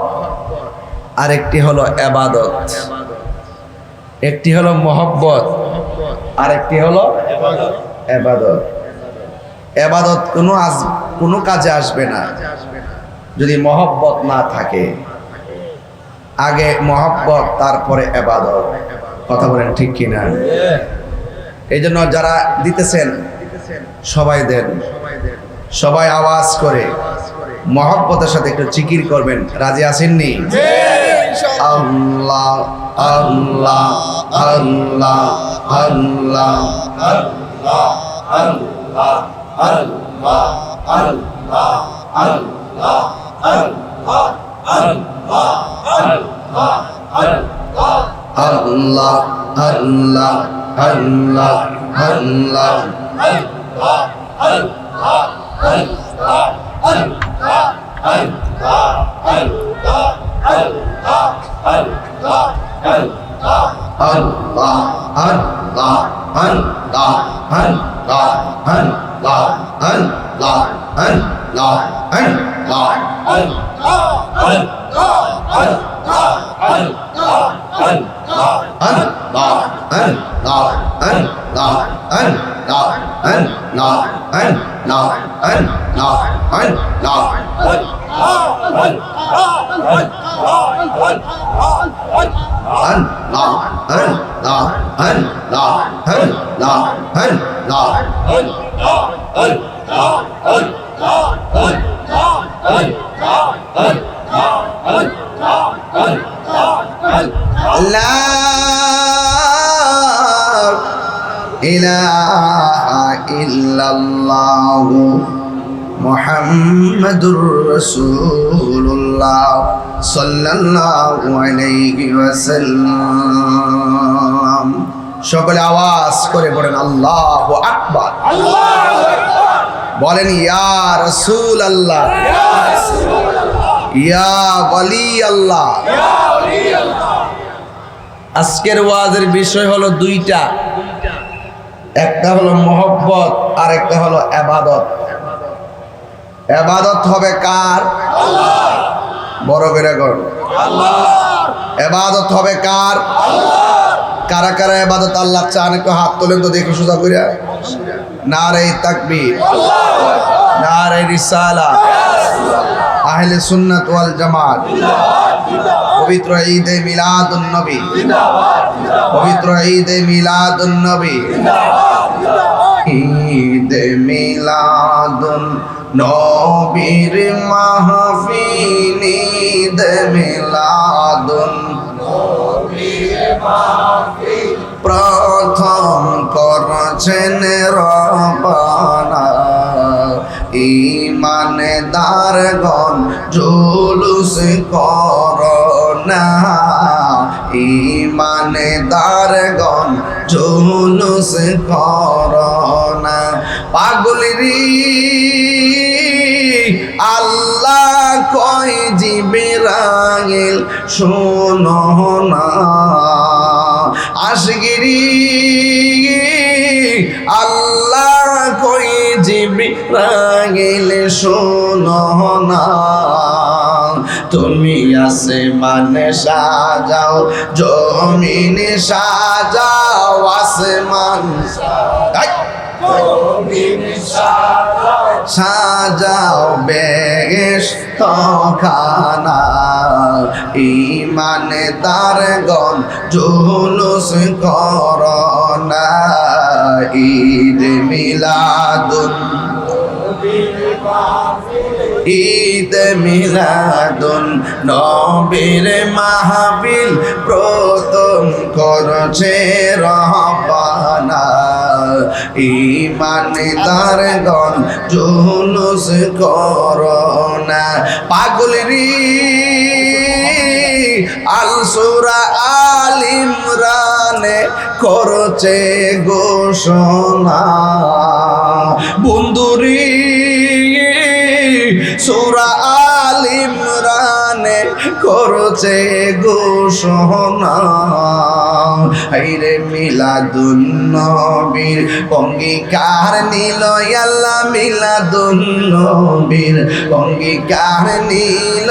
আর একটি হলো ইবাদত। একটি হলো মহব্বত, আর একটি হলো ইবাদত। ইবাদত কোনো কাজে আসবে না যদি মহব্বত না থাকে, আগে মহব্বত, তারপরে ইবাদত। কথা বলেন ঠিক কিনা? এই জন্য যারা দিতেছেন সবাই দেন, সবাই আওয়াজ করে মহব্বতের সাথে একটু জিকির করবেন। রাজি আছেননি? আল্লাহ আল্লাহ আল্লাহ আল্লাহ আল্লাহ আল্লাহ আল্লাহ আল্লাহ আল্লাহ আল্লাহ আল্লাহ আল্লাহ আল্লাহ আল্লাহ আল্লাহ ইলাহা ইল্লাল্লাহু মুহাম্মাদুর রাসূলুল্লাহ সাল্লাল্লাহু আলাইহি ওয়াসাল্লাম। সকলে আওয়াজ করে বলেন আল্লাহু আকবার। বলেন ইয়া রাসূলুল্লাহ, ইয়া ওয়ালি আল্লাহ। আজকের ওয়াজের বিষয় হলো দুইটা, একটা হলো মহব্বত আর একটা হলো ইবাদত। ইবাদত হবে কার? আল্লাহ। বড় করে কর আল্লাহ। ইবাদত হবে কার? আল্লাহ। কারা কারা ইবাদত আল্লাহ চান একটু হাত তোলেন তো দেখি সোজা কইরা। নারে তাকবীর, নারে রিসালাত, আহলে সুন্নাত ওয়াল জামাত, পবিত্র ঈদে মিলাদুন নবী, পবিত্র ঈদে মিলাদুন নবী, ঈদে মিলাদুন নবীর মাহফিল, ঈদে মিলাদুন নবীর মাহফিল প্রথম করছেন রব্বানা। ঈমানদারগণ জুলুস করোনা, ঈমানদারগণ জুলুস করোনা। পাগলেরি আল্লাহ কয় জিবরাইল শোনো না, আশগিরি আল্লাহ কই জিবরাইল শোনো না। তুমি আসমানে সাজাও, জমিনে সাজাও, আসমান সাজাও বেহেশত খানা। ঈমানদারগণ জুলুস করোনা, ঈদ মিলাদুন ঈদ মিলাদুন নবীর মাহফিল প্রথম করছে রব্বানা। ঈমানদারগণ জুলুস করোনা। পাগলেরি আল সূরা আল ইমরানে করছে ঘোষণা। বন্ধুরি সূরা আল ইমরানে করছে ঘোষণা। হাইরে মিলাদুন নবীর অঙ্গীকার নিল আল্লাহ, মিলাদুন নবীর অঙ্গীকার নিল।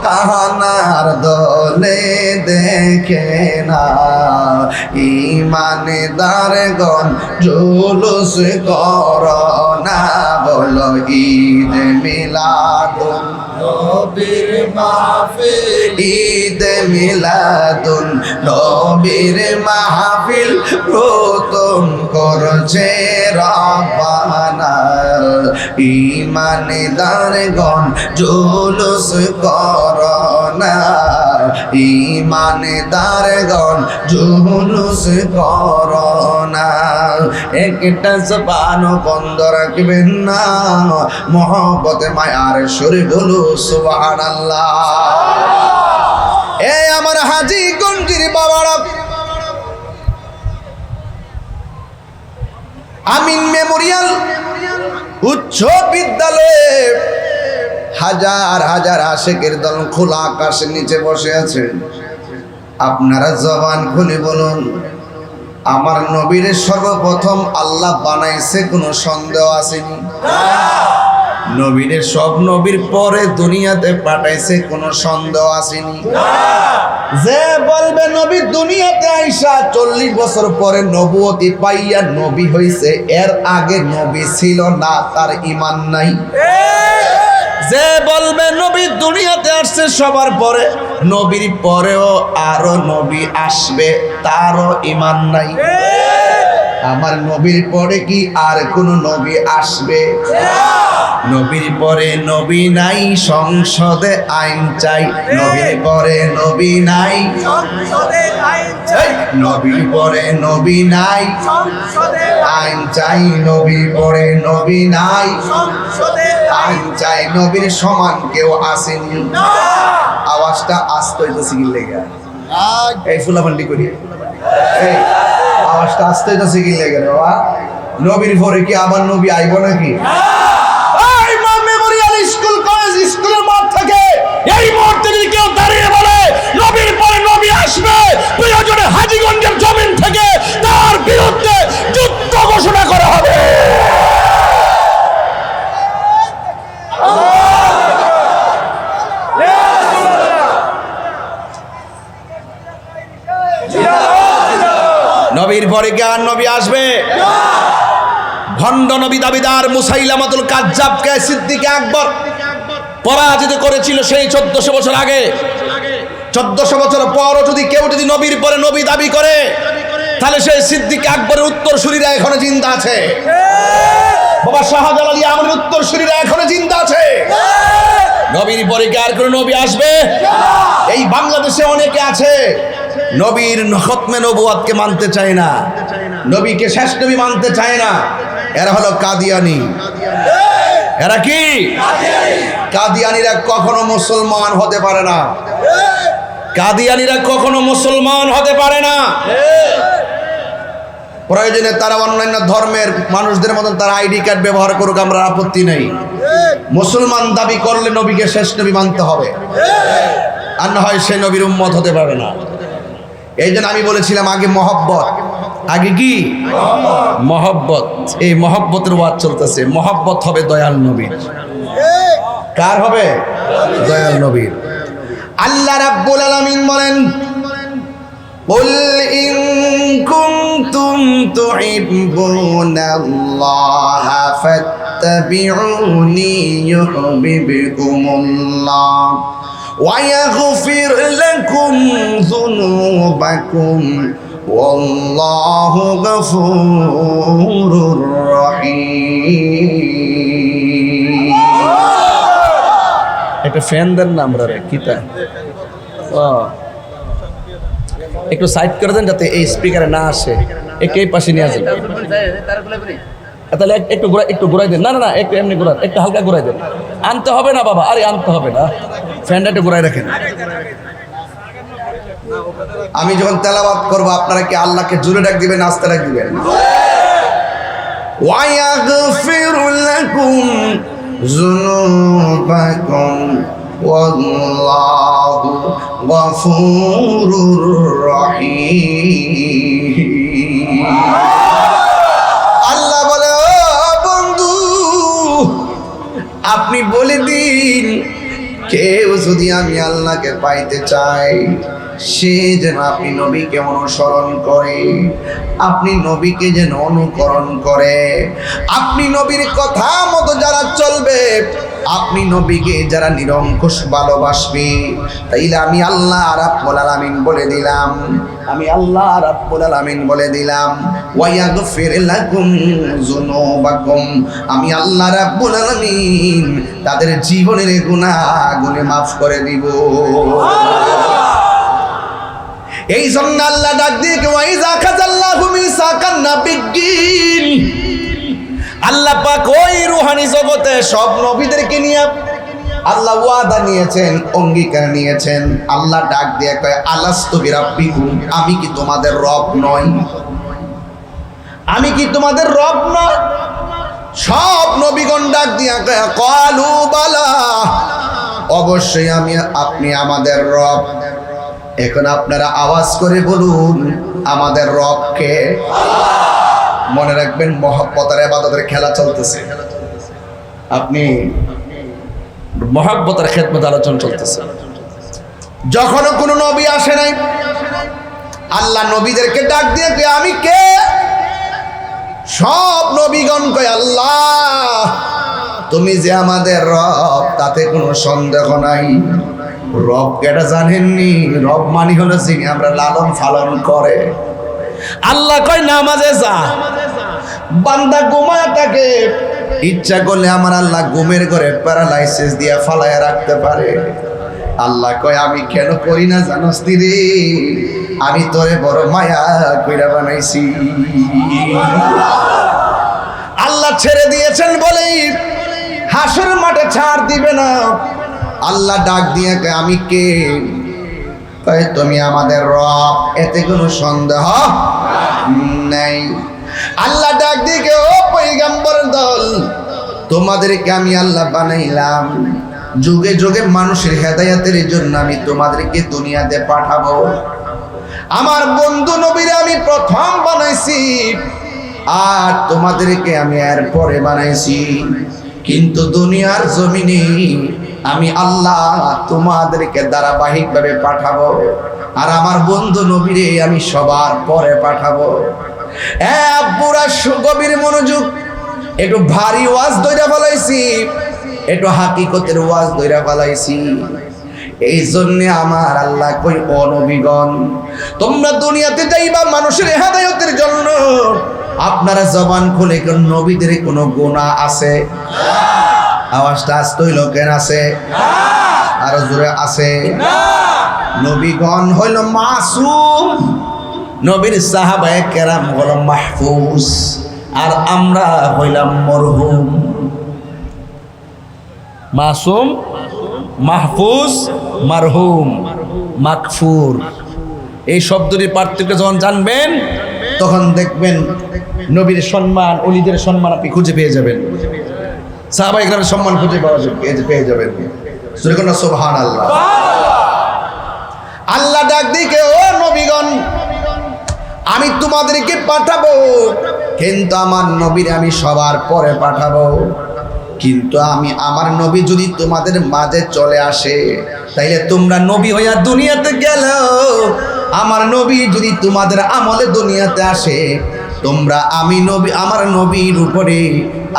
কাহানার দলে দেখে না, ঈমানদারগণ জুলুস করোনা। বলো ঈদ মিলাদুন নবীর মাহফিল ঈদ মিলাদুন নবীর মাহফিল প্রথম করছে রব্বানা ঈমানদারগণ জুলুস করোনা ঈমানদারগণ জুলুস করোনা একটা জবান বন্ধ রাখবেন না মহব্বতে মায়ার সুরে বলো সুবহানাল্লাহ এ আমার হাজী গঞ্জির বাবারা আমিন মেমোরিয়াল উচ্চ বিদ্যালয়ে হাজার হাজার আশেকের দল খোলা আকাশের নিচে বসে আছেন আপনারা জবান খুলে বলুন আমার নবীর সর্বপ্রথম আল্লাহ বানাইছে কোনো সন্দেহ আসেনি নবীর সব নবীর পরে দুনিয়াতে পাঠাইছে কোনো সন্দেহ আসেনি যে বলবে নবী দুনিয়াতে আইসা 40 বছর পরে নবুয়তি পাইয়া নবী হইছে এর আগে নবী ছিল না তার ঈমান নাই যে বলবে নবী দুনিয়াতে আসছে সবার পরে নবীর পরেও আরো নবী আসবে তারও ঈমান নাই আমার নবীর পরে কি আর কোন নবী আসবে নবীর পরে নবী নাই সংসদে আইন চাই নবীর পরে নবী নাই সংসদে আইন চাই নবীর পরে নবী নাই সংসদে আইন চাই নবীর পরে নবী নাই সংসদে আইন চাই নবীর সমান কেউ আসেনি আওয়াজটা আসতে হইতেছে কি লেগা এই ফুলাফান্ডি করি এই আওয়াজটা আসতে হইতেছে কি লেগা বাবা নবীর পরে কি আবার নবী আইব নাকি স্কুল কলেজ স্কুলের মাঠ থেকে এই মুহূর্তে যদি কেউ দাঁড়িয়ে বলে নবীর পরে নবী আসবে প্রয়োজনে হাজীগঞ্জের জমিন থেকে তার বিরুদ্ধে যুদ্ধ ঘোষণা করা হবে নবীর পরে কি আর নবী আসবে ভণ্ড নবী দাবিদার মুসাইলামাতুল কাজ্জাবকে সিদ্দিক আকবর পরাজিত করেছিল সেই 1400 বছর আগে 1400 বছর পরও যদি কেউ যদি নবীর পরে নবী দাবি করে তাহলে সেই সিদ্দিক আকবরের উত্তরসূরিরা এখনো জিন্দা আছে বাবা শাহজালাল আলী আমরের উত্তরসূরিরা এখনো জিন্দা আছে নবীর পরে কি আর কোন নবী আসবে এই বাংলাদেশে অনেকে আছে নবীর খতমে নবুয়াতকে মানতে চায় না নবীকে শেষ নবী মানতে চায় না এরা হলো কাদিয়ানি এরা কি কাদিয়ানিরা কখনো মুসলমান হতে পারে না কাদিয়ানিরা কখনো মুসলমান হতে পারে না প্রয়োজনে তারা অন্যান্য ধর্মের মানুষদের মতন তারা আইডি কার্ড ব্যবহার করুক আমরা আপত্তি নেই মুসলমান দাবি করলে নবীকে শেষ নবী মানতে হবে আর না হয় সে নবীর উম্মত হতে পারবে না এই জন্য আমি বলেছিলাম আগে মহব্বত আগে কি মহব্বত এই মহব্বতের ওয়াজ চলতেছে মহব্বত হবে দয়াল নবীর কার হবে দয়াল নবীর আল্লাহ রাব্বুল আলামিন বলেন قل إن كنتم تحبون الله فاتبعوني يحببكم الله ويغفر لكم ذنوبكم والله غفور رحيم একটা ফ্যান দেন না আমরা রে কিতা একটু সাইড করে দেন যাতে এই স্পিকারে না আসে একটু এই পাশে নিয়ে আসেন তাহলে একটু ঘুরাই দেন না না না একটু এমনি ঘুরান একটু হালকা ঘুরাই দেন আনতে হবে না বাবা আরে আনতে হবে না ফ্যানটা একটু ঘুরাই রাখেন আমি যখন তেলাওয়াত করব আপনারা কি আল্লাহকে জোরে ডাক দিবেন আস্তে ডাক দিবেন ওয়ায়াগফিরু লাকুম যুনুবাকুম ওয়াল্লাহু গফুরুর রহিম আল্লাহ বলে ও বন্ধু আপনি বলে দিন কেউ যদি আমি আল্লাহকে পাইতে চাই সে যেন আপনি নবীকে অনুসরণ করে আপনি নবীকে যেন অনুকরণ করে আপনি নবীর কথা মতো যারা চলবে আপনি নবীকে যারা নিরঙ্কুশ ভালোবাসবে, তাইলে আমি আল্লাহ রাব্বুল আলামিন বলে দিলাম, আমি আল্লাহ রাব্বুল আলামিন বলে দিলাম, ওয়া ইয়াগফির লাকুম যুনুবাকুম, আমি আল্লাহ রাব্বুল আলামিন তাদের জীবনের গুনাহগুলো মাফ করে দিব। এই জন্য আল্লাহ ডাক দিয়ে ওয়াইজা খাযাল্লাহু মিসাকান নাবিয়্যিন, আল্লাহ পাক ওই রূহানি জগতে সব নবীদেরকে নিয়ে আল্লাহ ওয়াদা নিয়েছেন, অঙ্গীকার নিয়েছেন। আল্লাহ ডাক দিয়ে কয় আলাস্তু বিরাব্বিকুম, আমি কি তোমাদের রব নই? আমি কি তোমাদের রব নয়? সব নবীগণ ডাক দিয়া কয় ক্বালু বালা, অবশ্যই আমি, আপনি আমাদের রব। এখন আপনারা আওয়াজ করে বলুন আমাদের রব কে? মনে রাখবেন মহব্বতের ইবাদতের খেলা চলতেছে, আপনি মহব্বতের খেদমত আলোচনা চলতেছে। যখনও কোনো নবী আসে নাই, আল্লাহ নবীদেরকে ডাক দিয়ে কয় আমি কে? সব নবীগণ কয় আল্লাহ তুমি যে আমাদের রব, তাতে কোনো সন্দেহ নাই। রব কেটা জানেননি? রব মানি হলো যিনি আমরা লালন পালন করে। আল্লাহ কয় নামাজে যা, বান্দা ঘুমায় থাকে, ইচ্ছা করলে আমার আল্লাহ ঘুমের ঘরে প্যারালাইসিস দিয়া ফালায় রাখতে পারে। আল্লাহ কয় আমি কেন করি না জানোস রে? আমি তোরে বড় মায়া কইরা বানাইছি। আল্লাহ ছেড়ে দিয়েছেন বলেই হাসর মাঠে ছাড় দিবে না। আল্লাহ ডাক দিয়ে কয় আমি কে? কয় তুমি আমাদের রব, এতে কোনো সন্দেহ নাই। আল্লাহ ডাক দিয়ে কয় ও পয়গম্বর দল, তোমাদেরকে আমি আল্লাহ বানাইলাম, যুগে যুগে মানুষের হেদায়েতের জন্য আমি তোমাদেরকে দুনিয়াতে পাঠাবো। আমার বন্ধু নবীরে আমি প্রথম বানাইছি, আর তোমাদেরকে আমি এর পরে বানাইছি। কিন্তু দুনিয়ার জমিনে আমি আল্লাহ তোমাদেরকে ধারাবাহিকভাবে পাঠাবো, আর আমার বন্ধু নবীরে আমি সবার পরে পাঠাবো। পুরা গভীর মনোযোগ, একটু ভারী ওয়াজ ধইরা ফেলাইছি, একটু হাকিকতের ওয়াজ ধইরা ফেলাইছি। এই জন্য আমার আল্লাহ কই ও নবীগণ, তোমরা দুনিয়াতে যাইবা মানুষের হেদায়েতের জন্য, আপনারা জবান খুলে কোন নবীদের কোনো গুনাহ আছে? আওয়াজটা আসতে হইল কেন? আছে? আরো জোরে আছে? নবীগণ হইল মাসুম, নবীর সাহাবায়ে কেরাম হল মাহফুজ, আর আমরা হইলাম মরহুম। মাসুম, মাহফুজ, মারহুম, মাগফুর। এই শব্দটির পার্থক্য যখন জানবেন, তখন দেখবেন নবীর সম্মান, ওলিদের সম্মান আপনি খুঁজে পেয়ে যাবেন, সাহাবায়ে কেরামের সম্মান খুঁজে পেয়ে যাবেন। সুবহানাল্লাহ। আল্লাহ ডাক দিকে ও নবীগণ, আমি তোমাদেরকে পাঠাবো, কিন্তু আমার নবীর আমি সবার পরে পাঠাবো। কিন্তু আমি আমার নবী যদি তোমাদের মাঝে চলে আসে, তাইলে তোমরা নবী হইয়া দুনিয়াতে গেলেও আমার নবী যদি তোমাদের আমলে দুনিয়াতে আসে, তোমরা আমি নবী, আমার নবীর উপরে,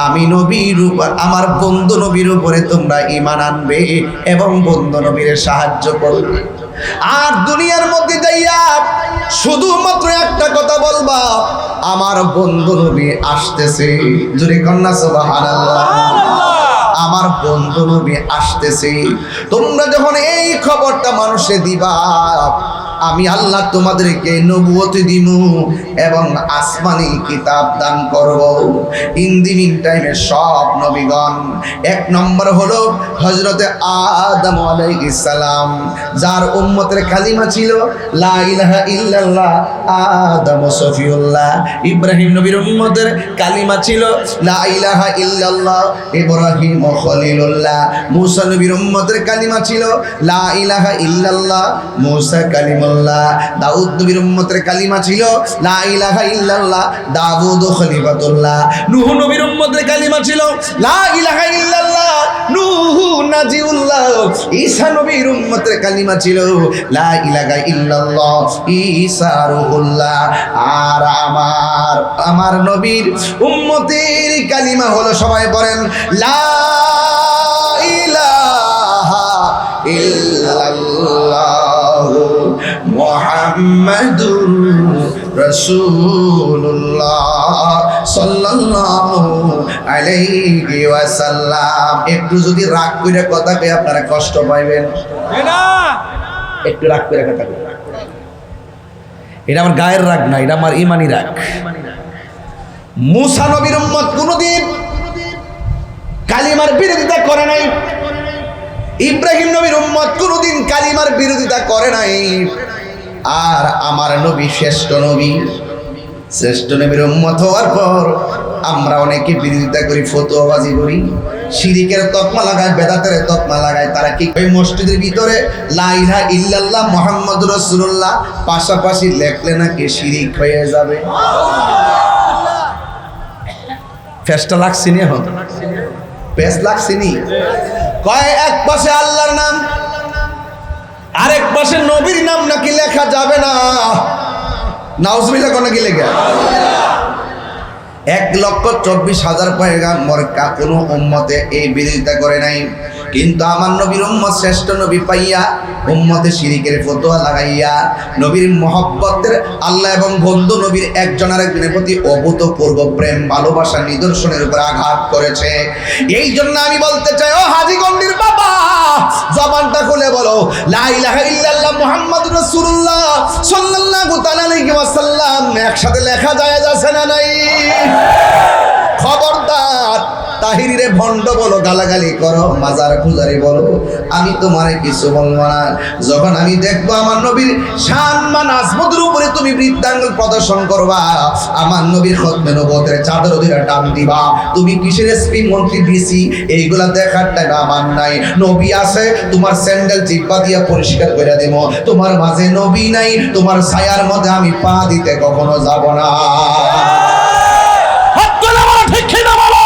আমি নবীর উপর, আমার বন্ধু নবীর উপরে তোমরা ঈমান আনবে এবং বন্ধু নবীর সাহায্য করবে। আর দুনিয়ার মধ্যে যাইয়া শুধুমাত্র একটা কথা বলবা, আমার বন্ধু নবী আসতেছে। জোরে কন্যা সুবহানাল্লাহ। আমার বন্ধু নবী আসতেছে। তোমরা যখন এই খবরটা মানুষে দিবা, আমি আল্লাহ তোমাদেরকে নবুয়ত দিমু এবং আসমানি কিতাব দান করব। ইন দি মিন টাইমে সব নবীগণ, এক নম্বর হলো হযরতে আদম আলাইহিস সালাম, যার উম্মতের কালিমা ছিল লা ইলাহা ইল্লাল্লাহ, আদম সফিউল্লাহ। ইব্রাহিম নবীর উম্মতের কালিমা ছিল লা ইলাহা ইল্লাল্লাহ, ইব্রাহিম খলিলুল্লাহ। মূসা নবীর উম্মতের কালিমা ছিল লা ইলাহা ইল্লাল্লাহ, মূসা কালিমুল্লাহ। দাউদ নবীর উম্মতের কালিমা ছিল লা ইলাহা ইল্লাল্লাহ, দাউদ খলিফাতুল্লাহ। নূহ নবীর উম্মতের কালিমা ছিল লা ইলাহা ইল্লাল্লাহ, নূহ নাজিউল্লাহ। ঈসা নবীর উম্মতের কালিমা ছিল লা ইলাহা ইল্লাল্লাহ, ঈসা রূহুল্লাহ। আর আমার নবীর উম্মতের কালিমা হলো, সবাই বলেন লা মুহাম্মাদুর রাসূলুল্লাহ সাল্লাল্লাহু আলাইহি ওয়াসাল্লাম। একটু যদি রাগ করে কথা কই আপনারা কষ্ট পাইবেন, একটু রাগ করে কথা কই। এটা আমার গায়ের রাগ না, এটা আমার ইমানি রাগ। মুসা নবীর উম্মত কোনদিন কালিমার বিরোধিতা করে নাই, ইব্রাহিম নবীর উম্মত কোনদিন কালিমার বিরোধিতা করে নাই। আর আমার নবী শ্রেষ্ঠ নবী, শ্রেষ্ঠ নবীর উম্মত হওয়ার পর আমরা অনেকে বিরোধিতা করি, ফতোয়াবাজি করি, শিরিকের তকমা লাগায়, বেদাতের তকমা লাগায়। তারা কি ওই মসজিদের ভিতরে লা ইলাহা ইল্লাল্লাহ মুহাম্মাদুর রাসূলুল্লাহ পাশাপাশি লেখলে নাকি শিরিক হয়ে যাবে। ফেসটা লাগছে নি, এখন পেস লাগছে নি। কয় এক পাশে আল্লাহর নাম, আরেক পাশে নবীর নাম নাকি লেখা যাবে না। নাউজুবিল্লাহ কোন কি লেখা? 1,24,000 পয়গাম্বর কোনো উম্মতে এই বিরোধিতা করে নাই। কিন্তু আমার নবীর উম্মত শ্রেষ্ঠ নবী পাইয়া উম্মতে শিরিকের ফতোয়া লাগাইয়া নবীর মহব্বতের আল্লাহ এবং বন্ধু নবীর একজন আরেকজনের প্রতি অভূতপূর্ব প্রেম ভালোবাসার নিদর্শনের উপর আঘাত করেছে। এই জন্য আমি বলতে চাই, ও হাজী গন্ডির বাবা, জবানটা খুলে বলো লা ইলাহা ইল্লাল্লাহ মুহাম্মাদুর রাসূলুল্লাহ সাল্লাল্লাহু তাআলা আলাইহি ওয়াসাল্লাম একসাথে লেখা যায় আছে না নাই? খবরদার, তাহিরিরে ভণ্ড বলো, গালাগালি করো, মাজার পূজারি বলো, আমি তোমারে কিছু বলবো না। যখন আমি দেখবো আমার নবীর শান মান আজমতের উপরে তুমি বৃদ্ধাঙ্গুল প্রদর্শন করবা, আমার নবীর খতমে নবুয়তের চাদর দিরা টান দিবা, তুমি কিসের এসপি মন্ত্রী ডিসি এইগুলা দেখার টাইম আমার নাই। নবী আছে, তোমার স্যান্ডেল জিব্বা দিয়া পরিষ্কার করে দেব। তোমার মাঝে নবী নাই, তোমার ছায়ার মধ্যে আমি পা দিতে কখনো যাব না। ঠিক না বলো?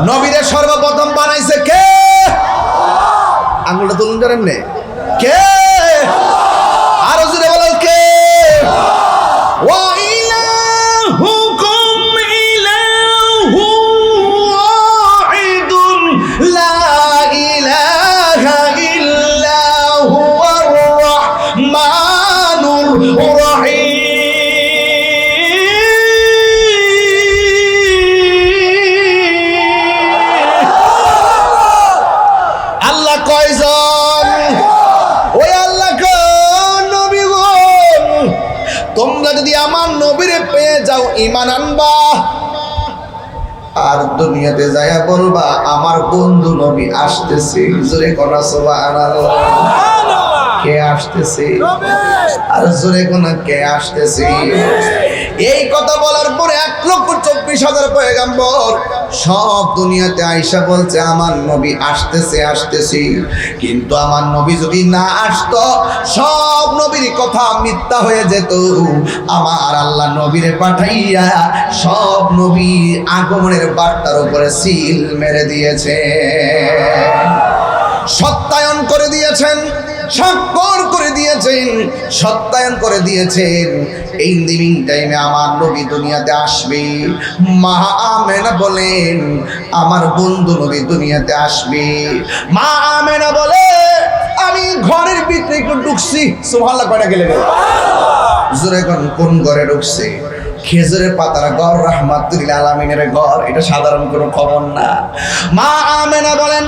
নবীরে সর্বপ্রথম বানাইছে কে? আঙুলটা তুলুন জানেন নে কে? আরো জোরে বলো কে? ওয়া ইলাহুকুম ইলাহু ওয়াহিদুন লা ইলাহা ইল্লা হুয়ার রাহমানুর রাহিম। আল্লাহ কয়জন? ওই আল্লাহ নবী গো, তোমরা যদি আমার নবীরে পেয়ে যাও ঈমান আনবা, আর দুনিয়াতে যায়া বলবা আমার বন্ধু নবী আসতেছে। জোরে কোনা সুবহানাল্লাহ। কে আসতেছে? আর জোরে কোনা কে আসতেছে? এই কথা বলার পরে 1,24,000 পয়গাম্বর সব দুনিয়াতে আইসা বলছে আমার নবী আসতেছে আসতেছি। কিন্তু আমার নবী যদি না আসতো, সব নবীর কথা মিথ্যা হয়ে যেত। আমার আল্লাহ নবীরে পাঠাইয়া সব নবীর আগমনের বার্তার উপরে সিল মেরে দিয়েছে, সত্যায়ন করে দিয়েছেন, স্বাক্ষর করে দিয়েছেন, সত্যায়ন করে দিয়েছেন। এই লিভিং টাইমে আমার নবী দুনিয়াতে আসবে। মা আমেনা বলেন আমার বন্ধু নবী দুনিয়াতে আসবে। মা আমেনা বলে আমি ঘরের ভিতরে একটু ঢুকছি। সুবহানাল্লাহ কয়টা গেলে গেল? জোরে কোন ঘরে ঢুকছে? খেজুরের পাতার ঘর, রাহমাতুল আলামিনের ঘর। এটা সাধারণ কোনো খবর না। মা আমেনা বলেন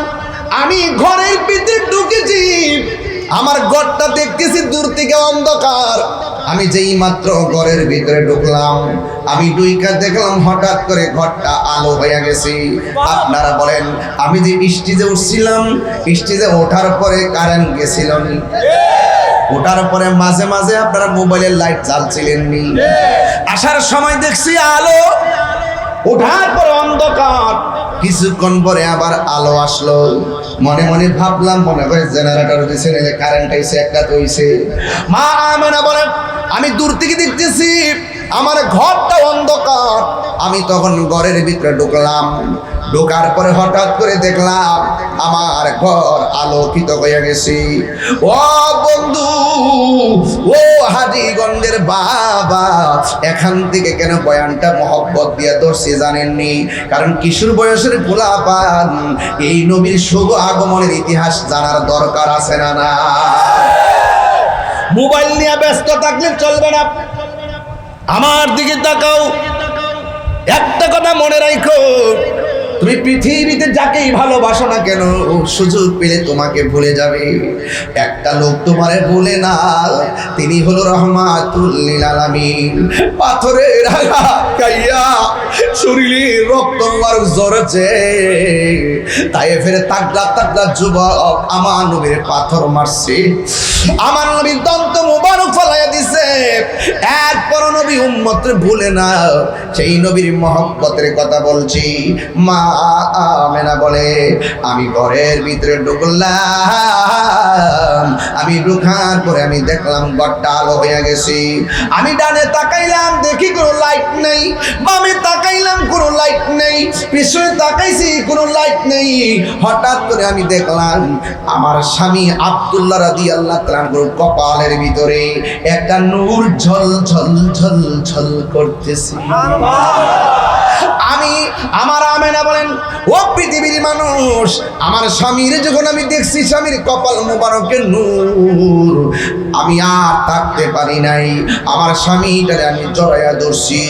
আমি ঘরের ভিতরে ঢুকেছি, আমার ঘরটা দেখতেছি দূর থেকে অন্ধকার। আমি যেই মাত্র ঘরের ভিতরে ঢুকলাম, আমি দুইকা দেখলাম হঠাৎ করে ঘরটা আলো হয়ে গেছে। আপনারা বলেন আমি যে স্টেজে উঠছিলাম, স্টেজে ওঠার পরে কারেন্ট গেছিল না, ওঠার পরে মাঝে মাঝে আপনারা মোবাইলের লাইট জ্বালছিলেন নি, আসার সময় দেখছি আলো, ওঠার পরে অন্ধকার। কিছুক্ষণ পরে আবার আলো আসলো। মনে মনে ভাবলাম মনে করে জেনারেটর দিছে, কারেন্ট আইছে, একটা তো হইছে। মা আমেনা বলেন আমি দূর থেকে দেখতেছি আমার ঘরটা অন্ধকার। আমি তখন ঘরের ভিতরে ঢুকলাম, ঢোকার পরে হঠাৎ করে দেখলাম আমার ঘর আলোকিত হয়ে গেছে। ও বন্ধু, ও হাজীগঞ্জের বাবা, এখান থেকে কেন বয়ানটা মহব্বত দিয়ে ধরছি জানেননি? কারণ কিশোর বয়সের পোলাপান এই নবীর শুভ আগমনের ইতিহাস জানার দরকার আছে না? না, মোবাইল নিয়ে ব্যস্ত থাকলে চলবে না। আমার দিকে তাকাও, একটা কথা মনে রাখো, তুমি পৃথিবীতে যাকেই ভালোবাসো না কেন, সুযোগ পেলে তোমাকে ভুলে যাবে। একটা লোক তোমারে ভুলে না, তিনি হলো রহমাতুল লিল আলামিন। পাথরের আঘাত খাইয়া শরীরে রক্ত ঝরছে, তাই ফেরে তাগড়া তাগড়া যুবক আমার নবীর পাথর মারছে, আমার নবীর দন্ত মুবারক ফলাইয়া দিছে। এরপর নবী উম্মতরে ভুলে না, সেই নবীর মহব্বতের কথা বলছি। মা আমেনা বলে, আমি ঘরের ভিতরে ঢুকলাম, আমি ঢুকার পরে আমি দেখলাম ঘরটা আলো হয়ে গেছে। আমি ডানে তাকাইলাম, দেখি কোনো লাইট নেই, বামে তাকাইলাম কোনো লাইট নেই, পিছনে তাকাইছি কোনো লাইট নেই। হঠাৎ করে আমি দেখলাম আমার স্বামী আব্দুল্লাহ রাদিয়াল্লাহু তাআলা কপালের ভিতরে একটা নূর ঝল ঝল ঝল ঝল করতেছে। আমি আমার আমেনা বলেন, ও পৃথিবীর মানুষ, আমার স্বামীর যখন আমি দেখছি স্বামীর কপাল মোবারকের নূর, আমি আর থাকতে পারি নাই। আমার স্বামীটারে আমি জড়াইয়া ধরছি।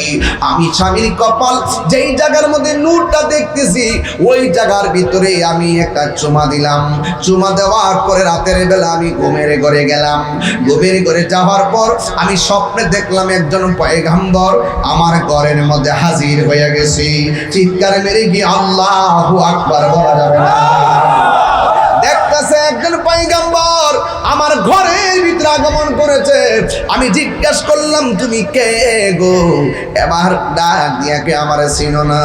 আমি স্বামীর কপাল যেই জায়গার মধ্যে নূরটা দেখতেছি, ওই জায়গার ভিতরে আমি একটা চুমা দিলাম। চুমা দেওয়ার পরে রাতের বেলা আমি ঘুমের ঘরে গেলাম। ঘুমের ঘরে যাওয়ার পর আমি স্বপ্নে দেখলাম একজন পয়গম্বর আমার ঘরের মধ্যে হাজির হয়ে গেছে। চিৎকার মেরে গিয়ে আল্লাহু আকবার বলা যাবে না। দেখতেছে একজন পয়গম্বর আমার ঘরের ভিতরে আগমন করেছে। আমি জিজ্ঞাসা করলাম, তুমি কে গো? এবার ডাক দিয়া কে আমার চিনো না?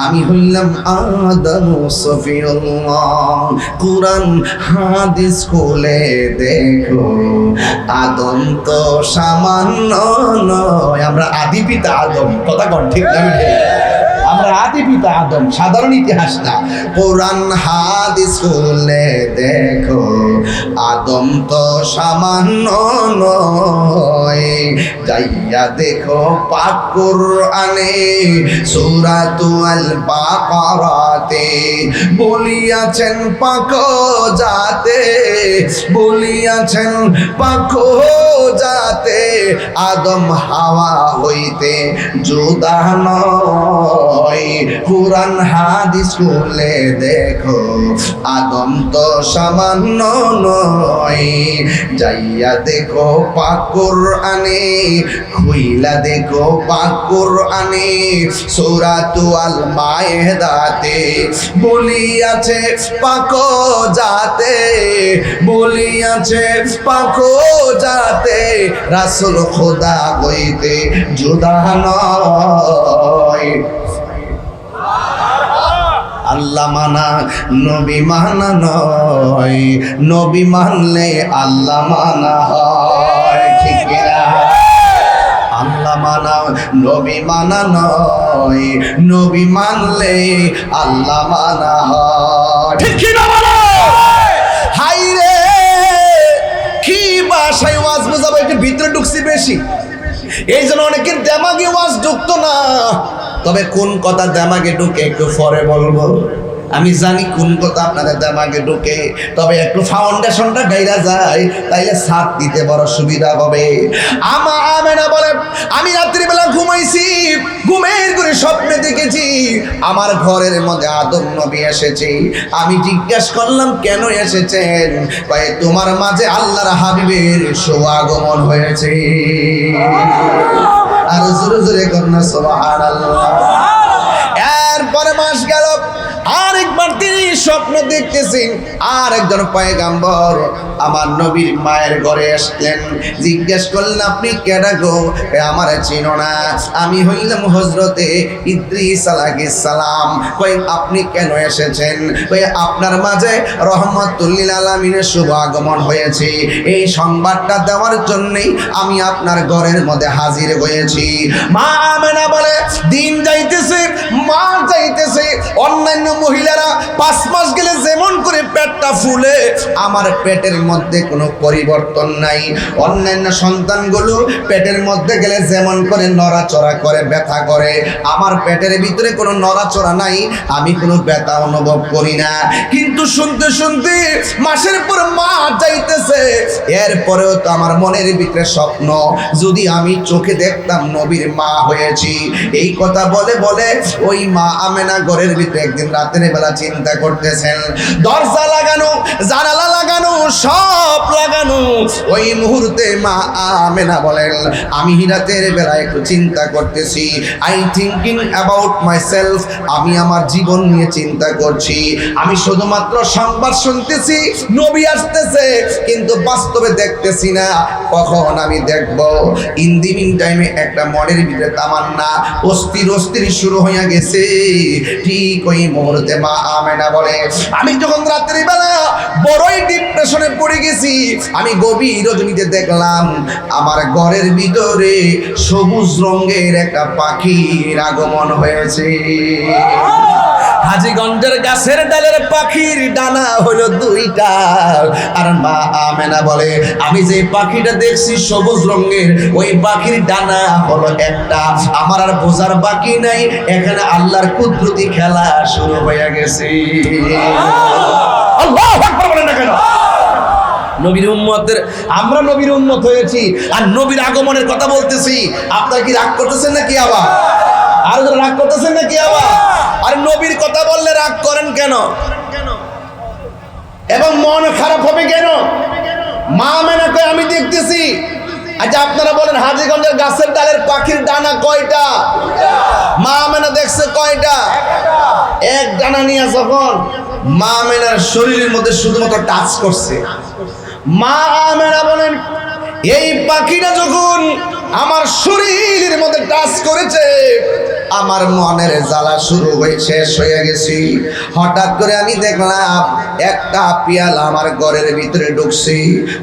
আমি হইলাম আদম সফিউল্লাহ। কুরআন হাদিস খুলে দেখো, আদম তো সামান্য নয়। আমরা আদি পিতা আদম, কথা কোন ঠিক না? আমরা আদি পিতা আদম, সাধারণ ইতিহাস না। কোরআন হাদিস খুলে দেখো, আদম তো সামান্য নয়। যাইয়া দেখো পাক কুরআনে সূরাতুল বাকারাতে বলিয়াছেন পাক জাতে, বলিয়াছেন পাক জাতে আদম হাওয়া হইতে জুদা নয়। কুরআন হাদিস খুলে দেখো, আদম তো সামান্য নয়। যাইয়া দেখো পাক কুরআনে, খুইলা দেখো পাক কুরআনে সূরাতুল মায়েদাতে বলিয়াছে পাক জাতে, বলিয়াছে পাক জাতে রাসূল খোদা হইতে জুদা নয়। আল্লাহ মানা নবী মানা নয়, নবী মানলে আল্লাহ মানা হয়। ঠিক কিনা? আল্লাহ মানা নবী মানা নয়, নবী মানলে আল্লাহ মানা হয়। ঠিক কিনা বলো? হাই রে, কি ভাষায় ওয়াজ বোঝাবো, একটু ভিতরে ঢুকছি বেশি, এই জন্য অনেকের দেমাগে ওয়াজ ঢুকতো না। তবে কোন কথা দেমাগে ঢুকে একটু পরে বলবো। আমি জানি কোন কথা আপনাদের দেমাগে ঢুকে, তবে একটু ফাউন্ডেশনটা গাইরা যায়, তাইলে ছাদ দিতে বড় সুবিধা হবে। আমেনা বলে, আমি রাত্রিবেলা ঘুমাইছি, ঘুমের ঘরে স্বপ্নে দেখেছি আমার ঘরের মধ্যে আদম নবী এসেছে। আমি জিজ্ঞাসা করলাম, কেন এসেছেন? কয়, তোমার মাঝে আল্লাহর হাবিবের শুভাগমন হয়েছে। আর জোরে জোরে করুন সুবহানাল্লাহ। এরপরে মাস গেল, আরেকবার তিনি স্বপ্ন দেখতেছি আর একজন পয়গাম্বর আমার নবীর মায়ের ঘরে আসলেন। জিজ্ঞেস করলেন, আপনি কেডা গো? আমার চিনো না, আমি হইলাম হযরতে ইদ্রিস আলাইহিস সালাম। কই আপনি কেন এসেছেন? কই আপনার মাঝে রহমাতুল লিল আলামিনের শুভ আগমন হয়েছে, এই সংবাদটা দেওয়ার জন্যই আমি আপনার ঘরের মধ্যে হাজির হয়েছি। মা আমেনা বলে, দিন যাইতেছে, মা যাইতেছে, অন্যান্য মহিলারা 5 মাস গেলে যেমন করে পেটটা ফুলে, আমার পেটের মধ্যে কোনো পরিবর্তন নাই। অন্যান্য সন্তানগুলো পেটের মধ্যে গেলে যেমন করে নড়াচড়া করে, ব্যথা করে, আমার পেটের ভিতরে কোনো নড়াচড়া নাই, আমি কোনো ব্যথা অনুভব করি না। কিন্তু শুনতে শুনতে মাসের পর মাস যাইতেছে, এরপরেও তো আমার মনের ভিতরে স্বপ্ন, যদি আমি চোখে দেখতাম নবীর মা হয়েছি। এই কথা বলে বলে ওই মা আমেনা ঘরের ভিতরে একদিন রাতের বেলা চিন্তা করতেছেন, দরজা লাগানো, জানালা লাগানো, সব লাগানো। ওই মুহূর্তে মা আমেনা বলেন, আমি রাতের বেলা একটু চিন্তা করতেছি, আই থিঙ্কিং অ্যাবাউট মাইসেলফ, আমি আমার জীবন নিয়ে চিন্তা করছি। আমি শুধুমাত্র সংবাদ শুনতেছি নবী আসতেছে, কিন্তু বাস্তবে দেখতেছি না, কখন আমি দেখব। ইন দি মিন টাইমে একটা মনের ভিতরে তামান্না অস্থির অস্থির শুরু হয়ে গেছে। ঠিক ওই মুহূর্তে মা আমেনা বলে, আমি যখন রাত্রি বেলা বড়ই ডিপ্রেশনে পড়ে গেছি, আমি গভীর রজনীতে দেখলাম আমার ঘরের ভিতরে সবুজ রঙের একটা পাখির আগমন হয়েছে। হাজীগঞ্জের গাছের ডালের পাখির ডানা হলো 2টা। আর মা আমেনা বলে, আমি যে পাখিটা দেখছি সবুজ রঙের, ওই পাখির ডানা হলো একটা। আমার আর বোঝার বাকি নাই, এখানে আল্লাহর কুদরতি খেলা শুরু হয়ে গেছে। আল্লাহু আকবার বলেন না কেন? নবীর উম্মতের, আমরা নবীর উম্মত হয়েছি আর নবীর আগমনের কথা বলতেছি। আপনারা কি রাগ করতেছেন নাকি আবার? আর রাগ করতেছেন নাকি আবার? আর নবীর কথা বললে রাগ করেন কেন এবং মন খারাপ হবে কেন? মা আমেনা কয়, আমি দেখতেছি। আচ্ছা আপনারা বলেন, হাজীগঞ্জের গাছের ডালের পাখির ডানা কয়টা? মা আমেনা দেখছে কয়টা? এক ডানা নিয়ে যখন মা আমেনার শরীরের মধ্যে শুধুমাত্র টাচ করছে, মা আমেনা বলেন, এই পাখিটা যখন আমার শরীরের মধ্যে টাচ করেছে, আমার মনের জ্বালা শুরু হয়ে শেষ হয়ে গেছি। হঠাৎ করে আমি দেখলাম একটা পেয়ালা আমার ঘরের ভিতরে ঢুকছি,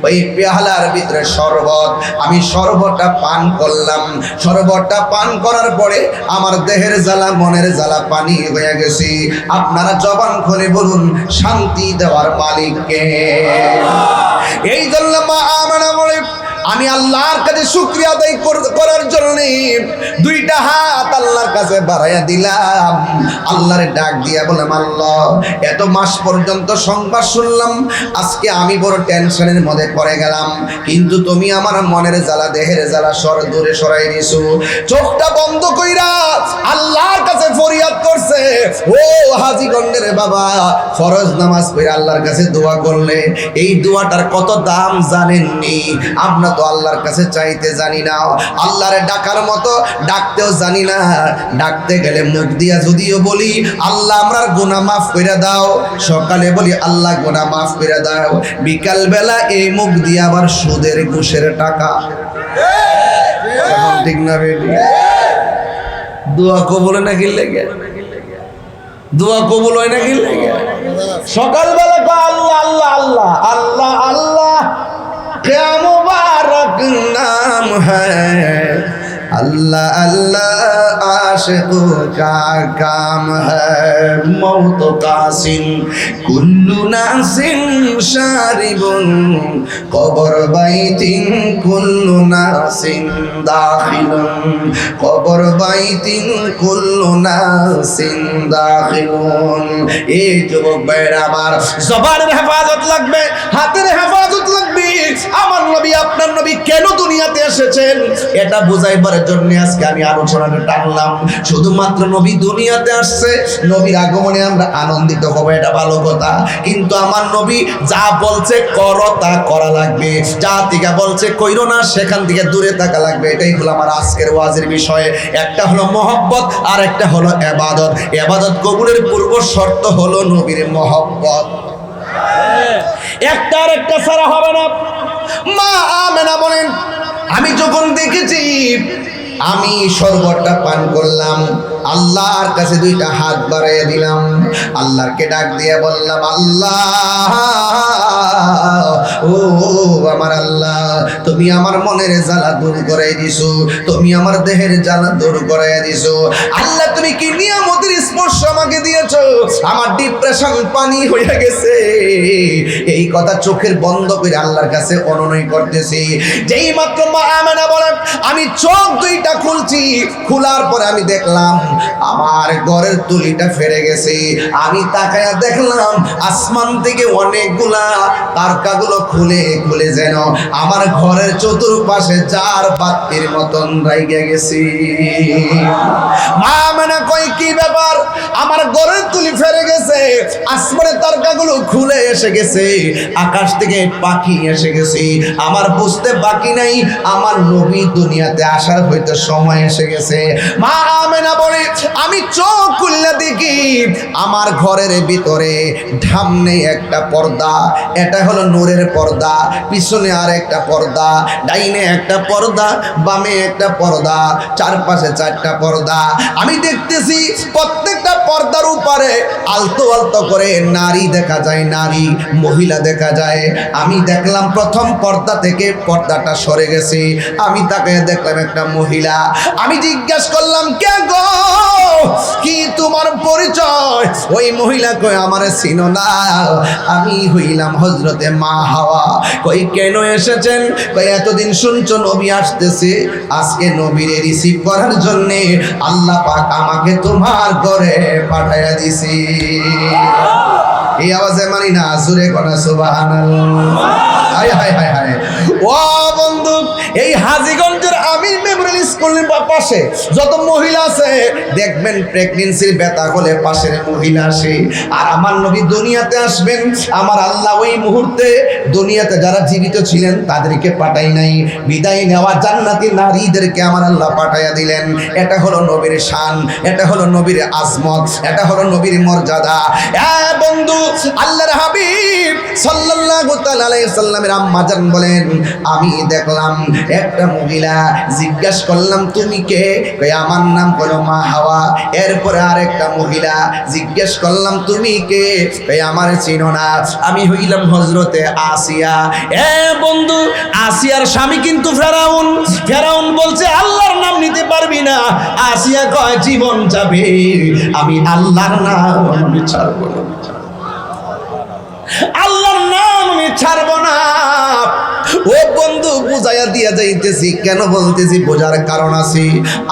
ওই পেয়ালার ভিতরে শরবত। আমি শরবতটা পান করলাম। শরবতটা পান করার পরে আমার দেহের জ্বালা, মনের জ্বালা পানি হয়ে গেছি। আপনারা জবান খুলে বলুন, শান্তি দেওয়ার মালিক কে? এই জন্য মা আমেনা বলে, আমি আল্লাহর কাছে শুকরিয়া আদায় করার জন্য 2টা হাত আল্লাহর কাছে বাড়াইয়া দিলাম। আল্লাহরে ডাক দিয়া বললাম, আল্লাহ, এত মাস পর্যন্ত সংবাদ শুনলাম, আজকে আমি বড় টেনশনের মধ্যে পড়ে গেলাম, কিন্তু তুমি আমার মনের জ্বালা, দেহের জ্বালা দূরে সরাই দিছো। চোখটা বন্ধ কইরা আল্লাহর কাছে ফরিয়াদ করছে। ও হাজীগঞ্জের বাবা, ফরজ নামাজ পড়ে আল্লাহর কাছে দোয়া করলে এই দোয়াটার কত দাম জানেননি? আমরা তো আল্লাহর কাছে চাইতে জানি না, আল্লাহরে ডাকার মতো ডাকতেও জানি না। ডাকতে গেলে মুখ দিয়া যদিও বলি, আল্লাহ আমরার গুনাহ মাফ করে দাও, সকালে বলি আল্লাহ গুনাহ মাফ করে দাও, বিকাল বেলা এই মুখ দিয়ে আবার সুদের ঘুষের টাকা। ঠিক না বেবি? দোয়া কবুল হয় নাকি লেগে? দোয়া কবুল হয় নাকি লেগে? সকালবেলা আল্লাহ আল্লাহ আল্লাহ আল্লাহ আল্লাহ, क्या मुबारक नाम है अल्लाह अल्लाह, आशिकों का काम है। मौत कासिन कुल्लु नासिन शारिबुन, कबर बैतिन कुल्लु नासिन दाखिलुन, कबर बैतिन कुल्लु नासिन दाखिलुन। এই যুবক ভাইরা আমার, জবানের হেফাজত লাগবে, হাতের হেফাজত লাগবে। আমার নবী, আপনার নবী কেন দুনিয়াতে এসেছেন? এটা বুঝাইবার জন্য আজকে আমি আলোচনাটা টানলাম। শুধুমাত্র নবী দুনিয়াতে আসছে, নবীর আগমনে আমরা আনন্দিত হব, এটা ভালো কথা, কিন্তু আমার নবী যা বলছে করো তা করা লাগবে, যা থেকে বলছে কইরো না সেখান থেকে দূরে থাকা লাগবে। এটাই হলো আমার আজকের ওয়াজের বিষয়। একটা হলো মহব্বত আর একটা হলো ইবাদত। ইবাদত কবুলের পূর্ব শর্ত হলো নবীর মহব্বত, একটা আর একটা ছাড়া হবে না। মা আমেনা বলেন, আমি যখন দেখেছি আমি শরবতটা পান করলাম, আল্লাহর কাছে দুইটা হাত বাড়াইয়া দিলাম, আল্লাহকে ডাক দিয়ে বললাম, আল্লাহ ও আমার আল্লাহ, তুমি আমার মনের জ্বালা দূর করাই দিছো, তুমি আমার দেহের জ্বালা দূর করাইয়া দিছো। আল্লাহ তুমি কি নিয়ামতের স্পর্শ আমাকে দিয়েছো, আমার ডিপ্রেশন পানি হয়ে গেছে। এই কথা চোখের বন্ধ করে আল্লাহর কাছে অনুনয় করতেছি। যেই মাত্র মা আমেনা বলেন, আমি চোখ দুইটা খুলছি, খোলার পরে আমি দেখলাম আমার ঘরের তুলিটা ফেরে গেছে। আমি তাকায়া দেখলাম আসমান থেকে অনেকগুলা তারকাগুলো খুলে খুলে যেন আমার ঘরের চতুর্পাশে চার বাতির মতন রাইগে গেছি। মা মানে কই কি ব্যাপার, আমার ঘরের তুলি ফেরে গেছে, আসমানের তারকাগুলো খুলে এসে গেছে, আকাশ থেকে পাখি এসে গেছে, আমার বুঝতে বাকি নাই আমার নবী দুনিয়াতে আসার হয়তো সময় এসে গেছে। মা আমেনা বলে, আমি চোখ খুললে দেখি আমার ঘরের ভিতরে ঢামনে একটা পর্দা, এটা হলো নূরের পর্দা, পিছনে আর একটা পর্দা, ডাইনে একটা পর্দা, বামে একটা পর্দা, চারপাশে চারটা পর্দা। আমি দেখতেছি প্রত্যেকটা পর্দার উপরে আলতো আলতো করে নারী দেখা যায়, নারী মহিলা দেখা যায়। আমি দেখলাম প্রথম পর্দা থেকে পর্দাটা সরে গেছে, আমি তাকে দেখলাম একটা মহিলা। আমি জিজ্ঞেস করলাম, কে গো, কি তোমার পরিচয়? ওই মহিলা কই আমার চিনো না, আমি হইলাম হযরতে মা হাওয়া। কই কেন এসেছেন? কই এতদিন শুনছো নবী আসতেছে, আজকে নবীরে রিসিভ করার জন্য আল্লাহ পাক আমাকে তোমার ঘরে পাঠাইয়া দিছি। এই আওয়াজে মানি না, জোরে কোনা সুবহানাল্লাহ। হায় হায় হায় হায়। ও বন্ধু, এই হাজীগঞ্জের আমির মেমোরিয়াল স্কুলের পাশে যত মহিলা আছে দেখবেন প্রেগন্যান্সির ব্যথা হলে পাশের মহিলা আসে। আর আমার নবী দুনিয়াতে আসবেন, আমার আল্লাহ ওই মুহূর্তে দুনিয়াতে যারা জীবিত ছিলেন তাদেরকে পাঠাই নাই, বিদায় নেওয়া জান্নাতি নারীদেরকে আমার আল্লাহ পাঠাইয়া দিলেন। এটা হলো নবীর শান, এটা হলো নবীর আজমত, এটা হলো নবীর মর্যাদা। বন্ধু, আল্লাহর হাবিব সাল্লাল্লাহু তাআলা আলাইহি সাল্লামের আম্মা জান বলেন, আমি দেখলাম একটা মহিলা, জিজ্ঞাসা করলাম তুমি কে? কই আমার নাম হলো মা হাওয়া। এরপরে আরেকটা মহিলা, জিজ্ঞাসা করলাম তুমি কে? কই আমার চিনো না, আমি হইলাম হযরতে আসিয়া। বন্ধু, আসিয়ার স্বামী কিন্তু ফেরাউন। ফেরাউন বলছে আল্লাহর নাম নিতে পারবি না। আসিয়া কয় জীবন যাবে, আমি আল্লাহর নাম আমি ছাড়বো না, আল্লাহর নাম আমি ছাড়বো না। ও বন্ধু, বুঝাইয়া দিয়া যাইতেছি, কেন বলতেছি বোঝার কারণ আছে।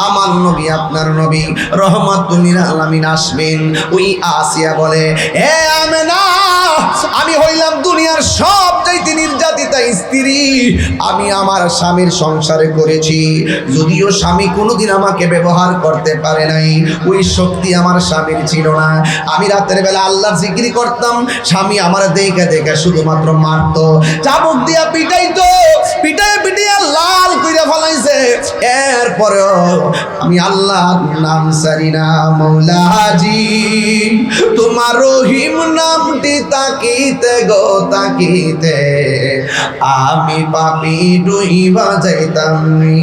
আমার নবী আপনার নবী রহমাতুল লিল আলামিন আসবেন। ওই আসিয়া বলে, হে আমেনা, আমি হইলাম দুনিয়ার সবচাইতে নির্যাতিতা স্ত্রী, আমি আমার স্বামীর সংসারে করেছি, যদিও স্বামী কোনোদিন আমাকে ব্যবহার করতে পারে নাই, ওই শক্তি আমার স্বামীর ছিল না। আমি রাতের বেলা আল্লাহর জিকির করতাম, স্বামী আমার দেখে দেখে শুধুমাত্র মারতো, চাবুক দিয়া পিটাইতো, পিটায় পিটিয়ে লাল কইরা ফলাইছে। এরপরেও আমি আল্লাহর নাম ছাড়ি না। মৌলাজি তোমার রহিম নামটি তাকিতে গো তাকিতে, আমি পাপি ডুইবা যাইতাম নি।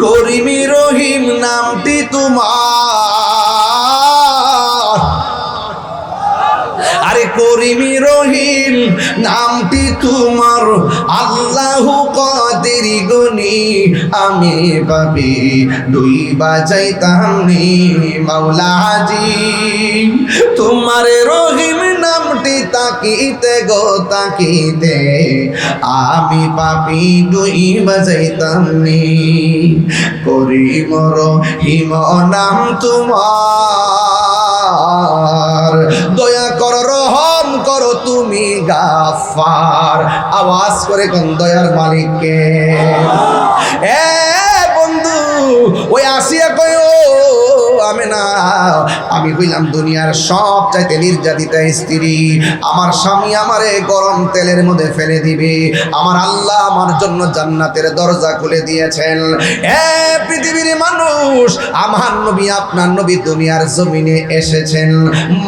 করিমি রহিম নামটি তোমার, আরে করিমি রহিম নামটি তোমার, আল্লাহু কাদির গনি, আমি পাপি ডুইবা যাইতাম নি। মাওলাজি তোমার রহিম নামটি তাকিতে গো তাকিতে, আমি পাপি ডুইবা যাইতাম নি। করিম রহিম নাম তোমার, দয়া কর রহম করো তুমি গাফফার। আওয়াজ করে কোন দয়ার মালিককে। আমি হইলাম দুনিয়ার সবচাইতে নির্যাতিতা স্ত্রী। আমার স্বামী আমারে গরম তেলের মধ্যে ফেলে দিবে, আমার আল্লাহ আমার জন্য জান্নাতের দরজা খুলে দিয়েছেন। পৃথিবীর মানুষ, আমার নবী আপনার নবী দুনিয়ার জমিনে এসেছেন।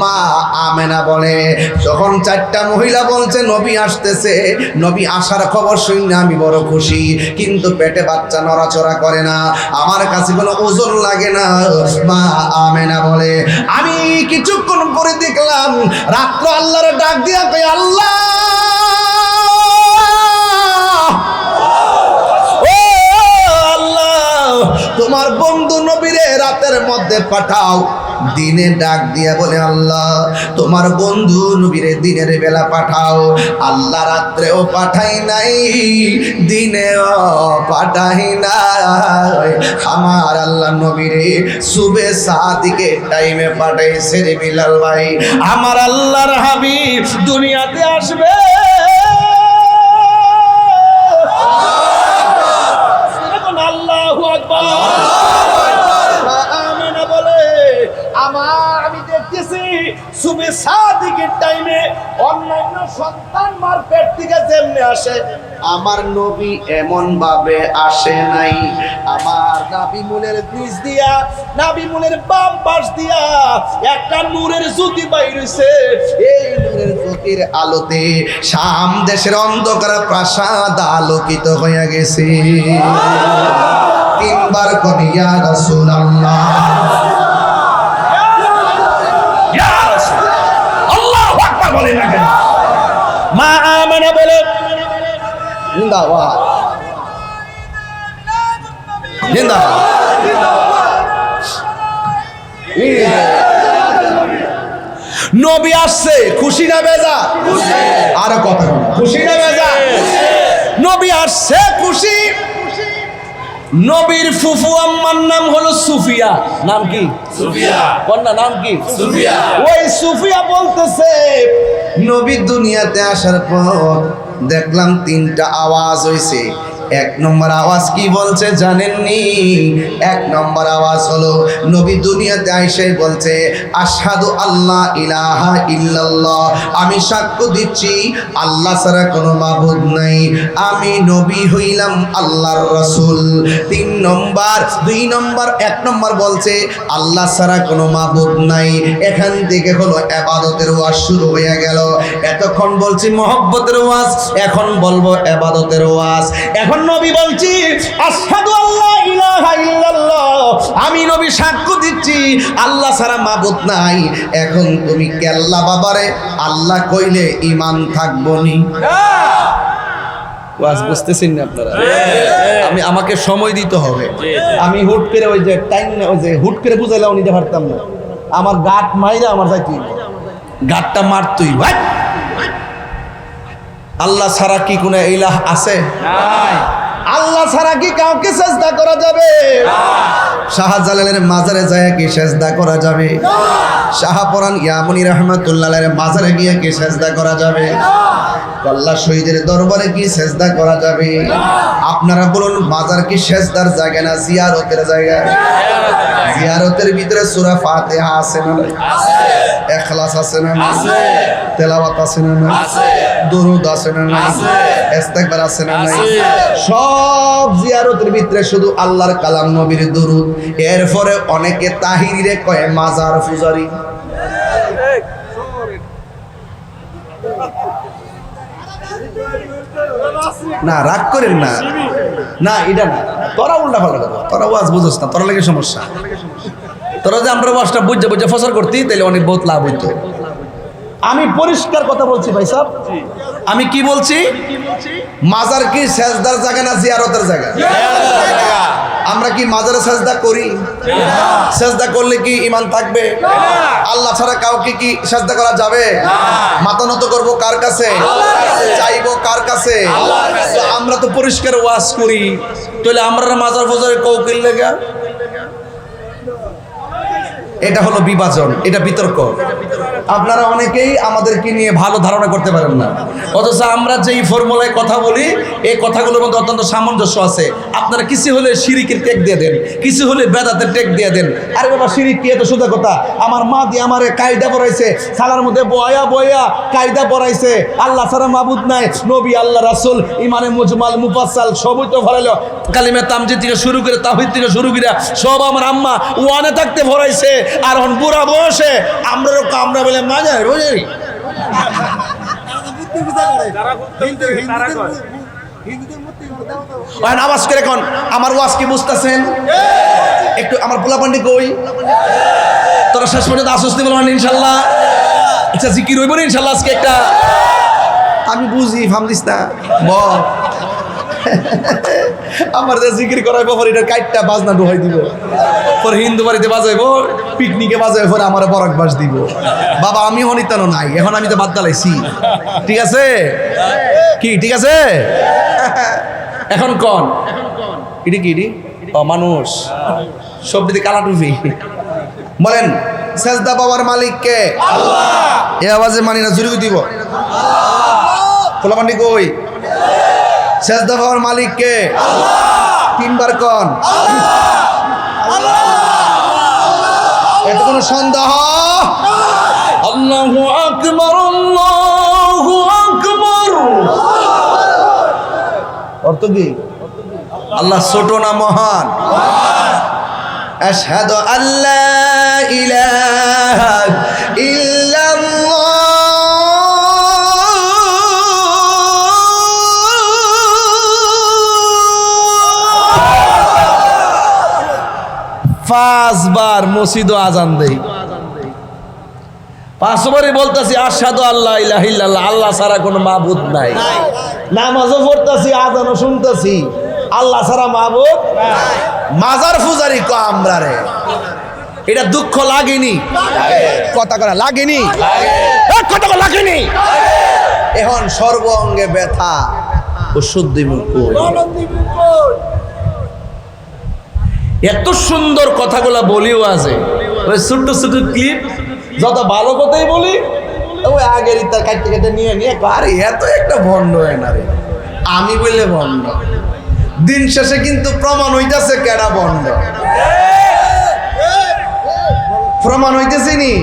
মা আমেনা বলে, যখন 4টা মহিলা বলছে নবী আসতেছে, নবী আসার খবর শুনে আমি বড় খুশি, কিন্তু পেটে বাচ্চা নড়াচড়া করে না, আমার কাছে কোনো ওজন লাগে না। মা আমেনা বলে, আমি কিছুক্ষণ পরে দেখলাম রাত্র আল্লাহর ডাক দিয়া কই, আল্লাহ তোমার বন্ধু নবীরে রাতের মধ্যে পাঠাও। দিনে ডাক দিয়া বলে, আল্লাহ তোমার বন্ধু নবীরে দিনের বেলা পাঠাও। আল্লাহ রাত্রেও পাঠাই নাই, দিনেও পাঠাই নাই, আমার আল্লাহ নবীরে সুবে সাদিকে টাইমে পাঠাইছে রে বিলাল ভাই। আমার আল্লাহর হাবিব দুনিয়াতে আসবে, আল্লাহু আকবার। আমেনা বলে, আমি দেখতেছি সুবে সাদিকের টাইমে অন্যান্য সন্তান মার পেট থেকে যেমনে আসে, আমার নবী এমন ভাবে আসে নাই। আমার নাবি মুলের নিচ দিয়া, নাবি মুলের বাম পাশ দিয়া একটা নূরের জ্যোতি বাইর হইছে। এই নূরের জ্যোতির আলোতে শাম দেশের অন্ধকার প্রাসাদ আলোকিত হয়ে গেছে। 3 বার কবি ইয়া রাসূলুল্লাহ, ইয়া রাসূল, আল্লাহু আকবার বলে না কেন? মা আমেনা বলে, জিন্দাবাদ জিন্দাবাদ। নবী আসছে, খুশি না বেজা? আর কথা খুশি না বেজা? নবী আসছে খুশি। নবীর ফুফু আম্মার নাম হলো সুফিয়া। নাম কি? সুফিয়া। কন্যা নাম কি? সুফিয়া। ওই সুফিয়া বলতেছে, নবী দুনিয়াতে আসার পর দেখলাম 3টা আওয়াজ হইছে। 1 নম্বর আওয়াজ কি বলছে জানেননি? 1 নম্বর আওয়াজ হলো নবী দুনিয়াতে আইসে বলছে, আশহাদু আল্লাহ ইলাহা ইল্লাল্লাহ, আমি সাক্ষ্য দিচ্ছি আল্লাহ ছাড়া কোনো মাবুদ নাই, আমি নবী হইলাম আল্লাহর রাসূল। 3 নম্বর 2 নম্বর 1 নম্বর বলছে আল্লাহ ছাড়া কোনো মাবুদ নাই। এখান থেকে হলো ইবাদতের ওয়াজ শুরু হয়ে গেল। এতক্ষণ বলছি মহব্বতের ওয়াজ, এখন বলবো ইবাদতের ওয়াজ। এখন নবী বলছি আশহাদু আল্লাহ ইলাহা ইল্লাল্লাহ, আমি নবী সাক্ষ্য দিচ্ছি আল্লাহ ছাড়া মাবুদ নাই। এখন তুমি কেল্লা বাবারে আল্লাহ কইলে ঈমান থাকবো নি? ওয়াজ বুঝতেছেন না আপনারা? আমাকে সময় দিতে হবে। আমি হুট করে ওই যে টাইম ওই যে হুট করে বুঝাইলাও নিতে পারতাম না। আমার গাট মাইরা আমার যাইতে গাটটা মারতই ভাই। আল্লাহ ছাড়া কি কোনো ইলাহ আছে? আল্লাহ ছাড়া কি কাউকে সেজদা করা যাবে? শাহজালালের মাজারে যায় কি সেজদা করা যাবে? শাহপরান ইয়ামনি রহমাতুল্লাহ আলাইহির মাজারে গিয়ে কি সেজদা করা যাবে? আল্লাহ শহীদের দরবারে কি সেজদা করা যাবে? আপনারা বলুন, মাজার কি সেজদার জায়গা না জিয়ারতের জায়গা? জিয়ারতের ভিতরে সূরা ফাতিহা আছে না? আছে। ইখলাস আছে না? আছে। তেলাওয়াত আছে না? আছে। দুরূদ আছে না? আছে। ইস্তিগফার আছে না? আছে। সব জিয়ারতের ভিতরে শুধু আল্লাহর কালাম নবীর দুরূদ। এরপরে অনেকে তাহিরিরে কয় মাজার পূজারি। না রাগ করেন না, না এটা না, তোরা উল্টা পাল্টা করবো, তোরা ওয়াজ বুঝোস না, তোরা লেগে সমস্যা। তোরা যে আমরা ওয়াজটা বুঝে বুঝে ফসল করতি তাহলে অনেক বহুত লাভ হইতো। আমি পরিষ্কার কথা বলছি ভাই সাহেব। আমি কি বলছি? মাজার কি সেজদার জায়গা না জিয়ারতের জায়গা? আমরা কি মাজারে সেজদা করি? সেজদা করলে কি ঈমান থাকবে? আল্লাহ ছাড়া কাউকে কি সেজদা করা যাবে? মাথা নত করবো কার কাছে? চাইবো কার কাছে? আমরা তো পরিষ্কার ওয়াজ করি, তাহলে আমরা মাজার ফজারে কৌকিল লেগা এটা হলো বিভাজন, এটা বিতর্ক। আপনারা অনেকেই আমাদেরকে নিয়ে ভালো ধারণা করতে পারেন না, অথচ আমরা যেই ফর্মুলায় কথা বলি এই কথাগুলোর মধ্যে অত্যন্ত সামঞ্জস্য আছে। আপনারা কিছু হলে শিরিকের টেক দিয়ে দেন, কিছু হলে বেদাতের টেক দিয়ে দেন। আরে বাবা, শিরিক কি? এত সোজা কথা। আমার মা দিয়ে আমারে কায়দা পড়াইছে, সালার মধ্যে বয়া বয়া কায়দা পড়াইছে। আল্লাহ ছাড়া মাবুদ নাই, নবী, আল্লাহ, রাসূল, ইমানে মুজমাল, মুফাসসাল সবই তো ভরাইলো। কালিমা তামজিদ থেকে শুরু করে তাওহীদ থেকে শুরু করে সব আমার আম্মা ওয়ানে থাকতে ভরাইছে। আর এখন বুড়া বয়সে আমরা বলে মাজার বুঝি আওয়াজ করে এখন আমার ওয়াজ কি বুঝতেছেন? একটু আমার পোলাপান্ডি কই, তোরা শেষ পর্যন্ত আশ্বস্তি বলবেন ইনশাল্লাহ? আচ্ছা, জিকির হইব না ইনশাল্লাহ আজকে একটা? আমি বুঝি, ফামদিস না বল। আমার যে জিকির করাইব পরে এটা কাইটটা বাজনা ডুহাই দিব, পরে হিন্দু বাড়িতে বাজাইব, পিকনিকে বাজাইব, পরে আমার বরাক বাস দিব। বাবা আমি অনিতানো নাই, এখন আমি তো বাদ দালাইছি। ঠিক আছে কি? ঠিক আছে এখন কন এটি কি? ও মানুষ সবদিকে কালা টুপি। বলেন সেজদা বাবার মালিক কে? আল্লাহ। এই আওয়াজে মানি না, জুড়ে দিব। খোলাপান্ডি কই? সেজদা বাবার মালিক কে? আল্লাহ। তিনবার কন এত কোনো সন্দেহ? আল্লাহু আকবার, আল্লাহু আকবার। অর্থ কি? আল্লাহ ছোট না মহান? আশহাদু আল্লা ইলাহা ইল্লাল্লাহ। পাঁচবার মসজিদ আজান দেই, পাঁচবারই বলতেছি আশহাদু আল্লা ইলাহা ইল্লাল্লাহ, আল্লাহ ছাড়া কোনো মাবুদ নাই। নামাজও পড়তেছি, আজানও শুনতেছি, আল্লাহ ছাড়া মাবুদ নাই। মাজার পূজারি ক আমরা রে, এটা দুঃখ লাগেনি? কথা করা লাগেনি? কথা করা লাগেনি? এখন সর্ব অঙ্গে ব্যথা, ওষুধ দিব। এত সুন্দর কথাগুলা বলিও আছে, ওই ছোট্ট ছোট্ট ক্লিপ, যত ভালো কথাই বলি ওই আগের তার কাটতে কাটতে নিয়ে নিয়ে আরে এত একটা ভণ্ড হয় না রে, আমি বললে ভণ্ড। দিন শেষে কিন্তু প্রমাণ হইতেছে কেডা ভণ্ড, প্রমাণ হইতেছে নি।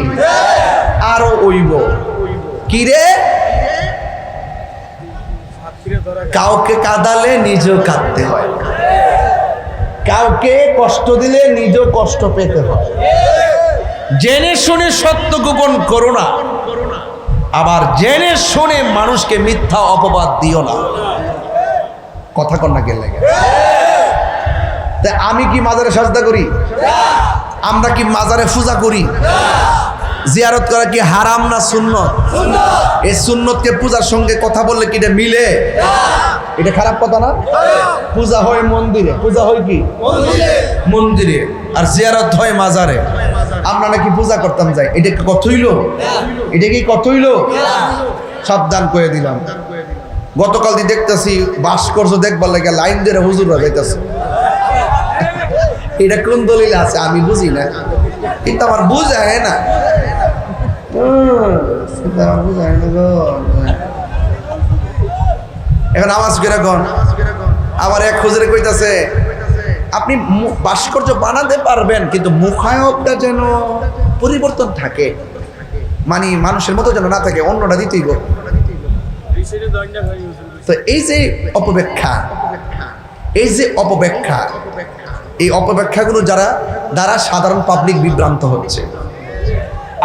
আরো ওইব কি রে? কাউকে কাঁদালে নিজেও কাঁদতে হয়, কাউকে কষ্ট দিলে নিজেও কষ্ট পেতে হয়। জেনে শুনে সত্য গোপন করো না, আবার জেনে শুনে মানুষকে মিথ্যা অপবাদ দিও না। কথা কর না গেলে তাই আমি কি মাজারে সাজদা করি? আমরা কি মাজারে পূজা করি? জিয়ারত করা কি হারাম না সুন্নত? এই সুন্নতকে পূজার সঙ্গে কথা বললে কি এটা মিলে? এটা খারাপ কথা না? পূজা হয় মন্দিরে, পূজা হয় কি মন্দিরে, আর জিয়ারত হয় মাজারে। আমরা নাকি পূজা করতাম যাই, এটা কি কত হইল? এটা কি কত হইল? সাবধান করে দিলাম। গতকাল দিয়ে দেখতেছি ভাস্কর্য দেখবার লাগে লাইন ধরে হুজুররা যাইতেছে। এটা কোন দলিল আছে আমি বুঝি না, কিন্তু আমার বুঝায় না। এখন আওয়াজ কিরকম? আবার এক হুজুরে কইতাছে আপনি ভাস্কর্য বানাতে পারবেন, কিন্তু মুখায়বটা যেন পরিবর্তন থাকে, মানে মানুষের মতো যেন না থাকে, অন্যটা দিতেই গো। তো এই যে অপব্যাখ্যা, এই যে অপব্যাখ্যা, এই অপব্যাখ্যাগুলো দ্বারা সাধারণ পাবলিক বিভ্রান্ত হচ্ছে।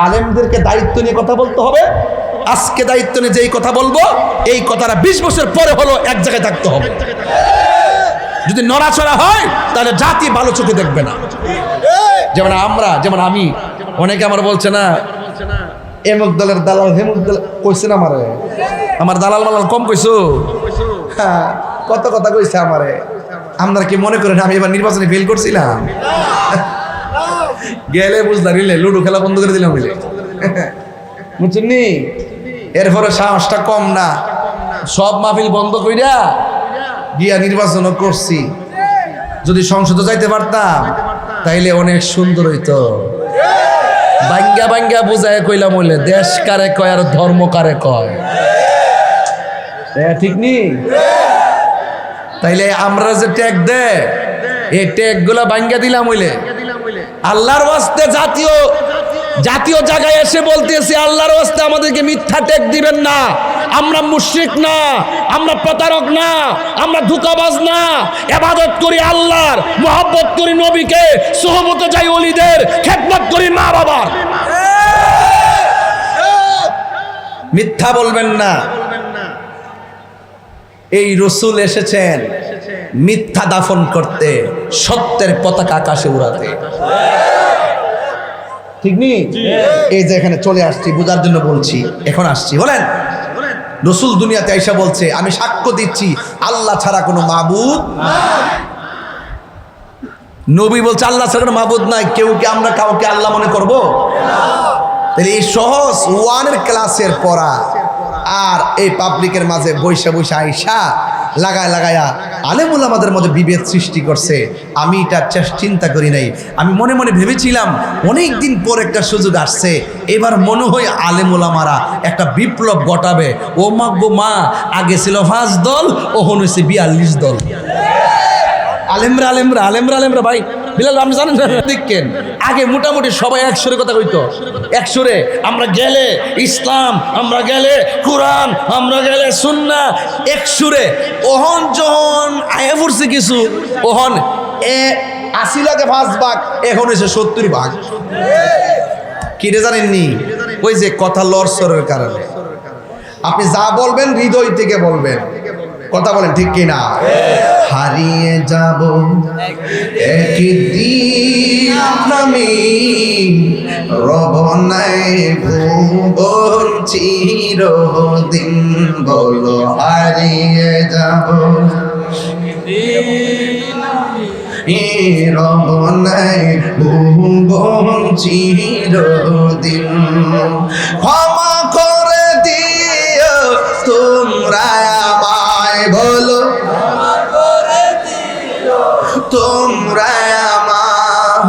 আলেমদেরকে দায়িত্ব নিয়ে কথা বলতে হবে। আজকে দায়িত্ব নিয়ে যেই কথা বলবো, এই কথাটা 20 বছর পরে হলো এক জায়গায় থাকতে হবে। যদি নড়াচড়া হয় তাহলে জাতি ভালো চোখে দেখবে না। যেমন আমি, অনেকে আমার বলছে না এমুক দলের দালাল হেমুক দল কইছে না আমারে, আমার দালাল মালাল কম কইছো, হ্যাঁ কত কথা কইছে আমারে। আপনারা কি মনে করেন আমি এবার নির্বাচনে ফেল করছিলাম? গেলে বুঝলা নিলে লুডো খেলা বন্ধ করে দিলাম বুঝলে, বুঝছেন নি? এরপরে সাহসটা কম না, সব মাহফিল বন্ধ কইরা গিয়া নির্বাচনও করছি। যদি সংসদে যাইতে পারতাম তাইলে অনেক সুন্দর হইতো। বাঙ্গা বাঙ্গা বুঝায় কইলাম হইলে দেশ কারে কয় আর ধর্ম কারে কয়, ঠিক নেই? তাইলে আমরা যে ট্যাগ দেয় এই ট্যাগ গুলা বাঙ্গা দিলাম হইলে আল্লাহর ওয়াস্তে জাতীয় জায়গায় এসে বলতেছি আল্লাহর ওয়াস্তে আমাদেরকে মিথ্যা ট্যাগ দিবেন না। আমরা মুশরিক না, আমরা প্রতারক না, আমরা ধোঁকাবাজ না। ইবাদত করি আল্লাহর, মুহাব্বত করি নবীকে, সুহবতে যাই ওলিদের, খেদমত করি মা বাবার। মিথ্যা বলবেন না। এই রসুল এসেছেন মিথ্যা দাফন করতে, সত্যের পতাকা আকাশে উড়াতে, ঠিক নেই? এই যে এখানে চলে আসছি বুঝার জন্য বলছি, এখন আসছি। বলেন, রসুল দুনিয়াতে আইসা বলছে আমি সাক্ষ্য দিচ্ছি আল্লাহ ছাড়া কোনো মাবুদ। নবী বলছে আল্লাহ ছাড়া কোনো মাবুদ নাই, কেউ কি আমরা কাউকে আল্লাহ মনে করব? তাহলে এই সহজ ওয়ানের ক্লাসের পড়া আর এই পাবলিকের মাঝে বৈশা বৈশা আইসা লাগায়া আলেমুল আমাদের মধ্যে বিভেদ সৃষ্টি করছে। আমি এটা চিন্তা করি নাই। আমি মনে মনে ভেবেছিলাম অনেক দিন পর একটা সুযোগ আসছে, এবার মনে হয় আলেমুল আমারা একটা বিপ্লব ঘটাবে। ও মা গো মা, আগে ছিল 5 দল, ওহন হয়েছে 42 দল। আলেমরা ভাই বিলাল আপনি জানেন দেখেন আগে মোটামুটি সবাই একসুরে কথা কইতো, একসুরে আমরা গেলে ইসলাম, আমরা গেলে কোরআন, আমরা গেলে সুন্নাহ, একসুরে। ওহন যখন আয়া পড়ছে কিছু, ওহন 80 লাখে 5 ভাগ, এখন হয়েছে 70 ভাগ। কি রে জানেননি? ওই যে কথা লড়সরের কারণে। আপনি যা বলবেন হৃদয় থেকে বলবেন, কথা বলেন ঠিক কিনা? হারিয়ে যাব একদিন আমি, রব নাই ভুবন চিরদিন। বলো হারিয়ে যাব রব নাই ভুবন চিরদিন। ক্ষমা করে দিও তোমরা আমায়, বলো তোমরা আমার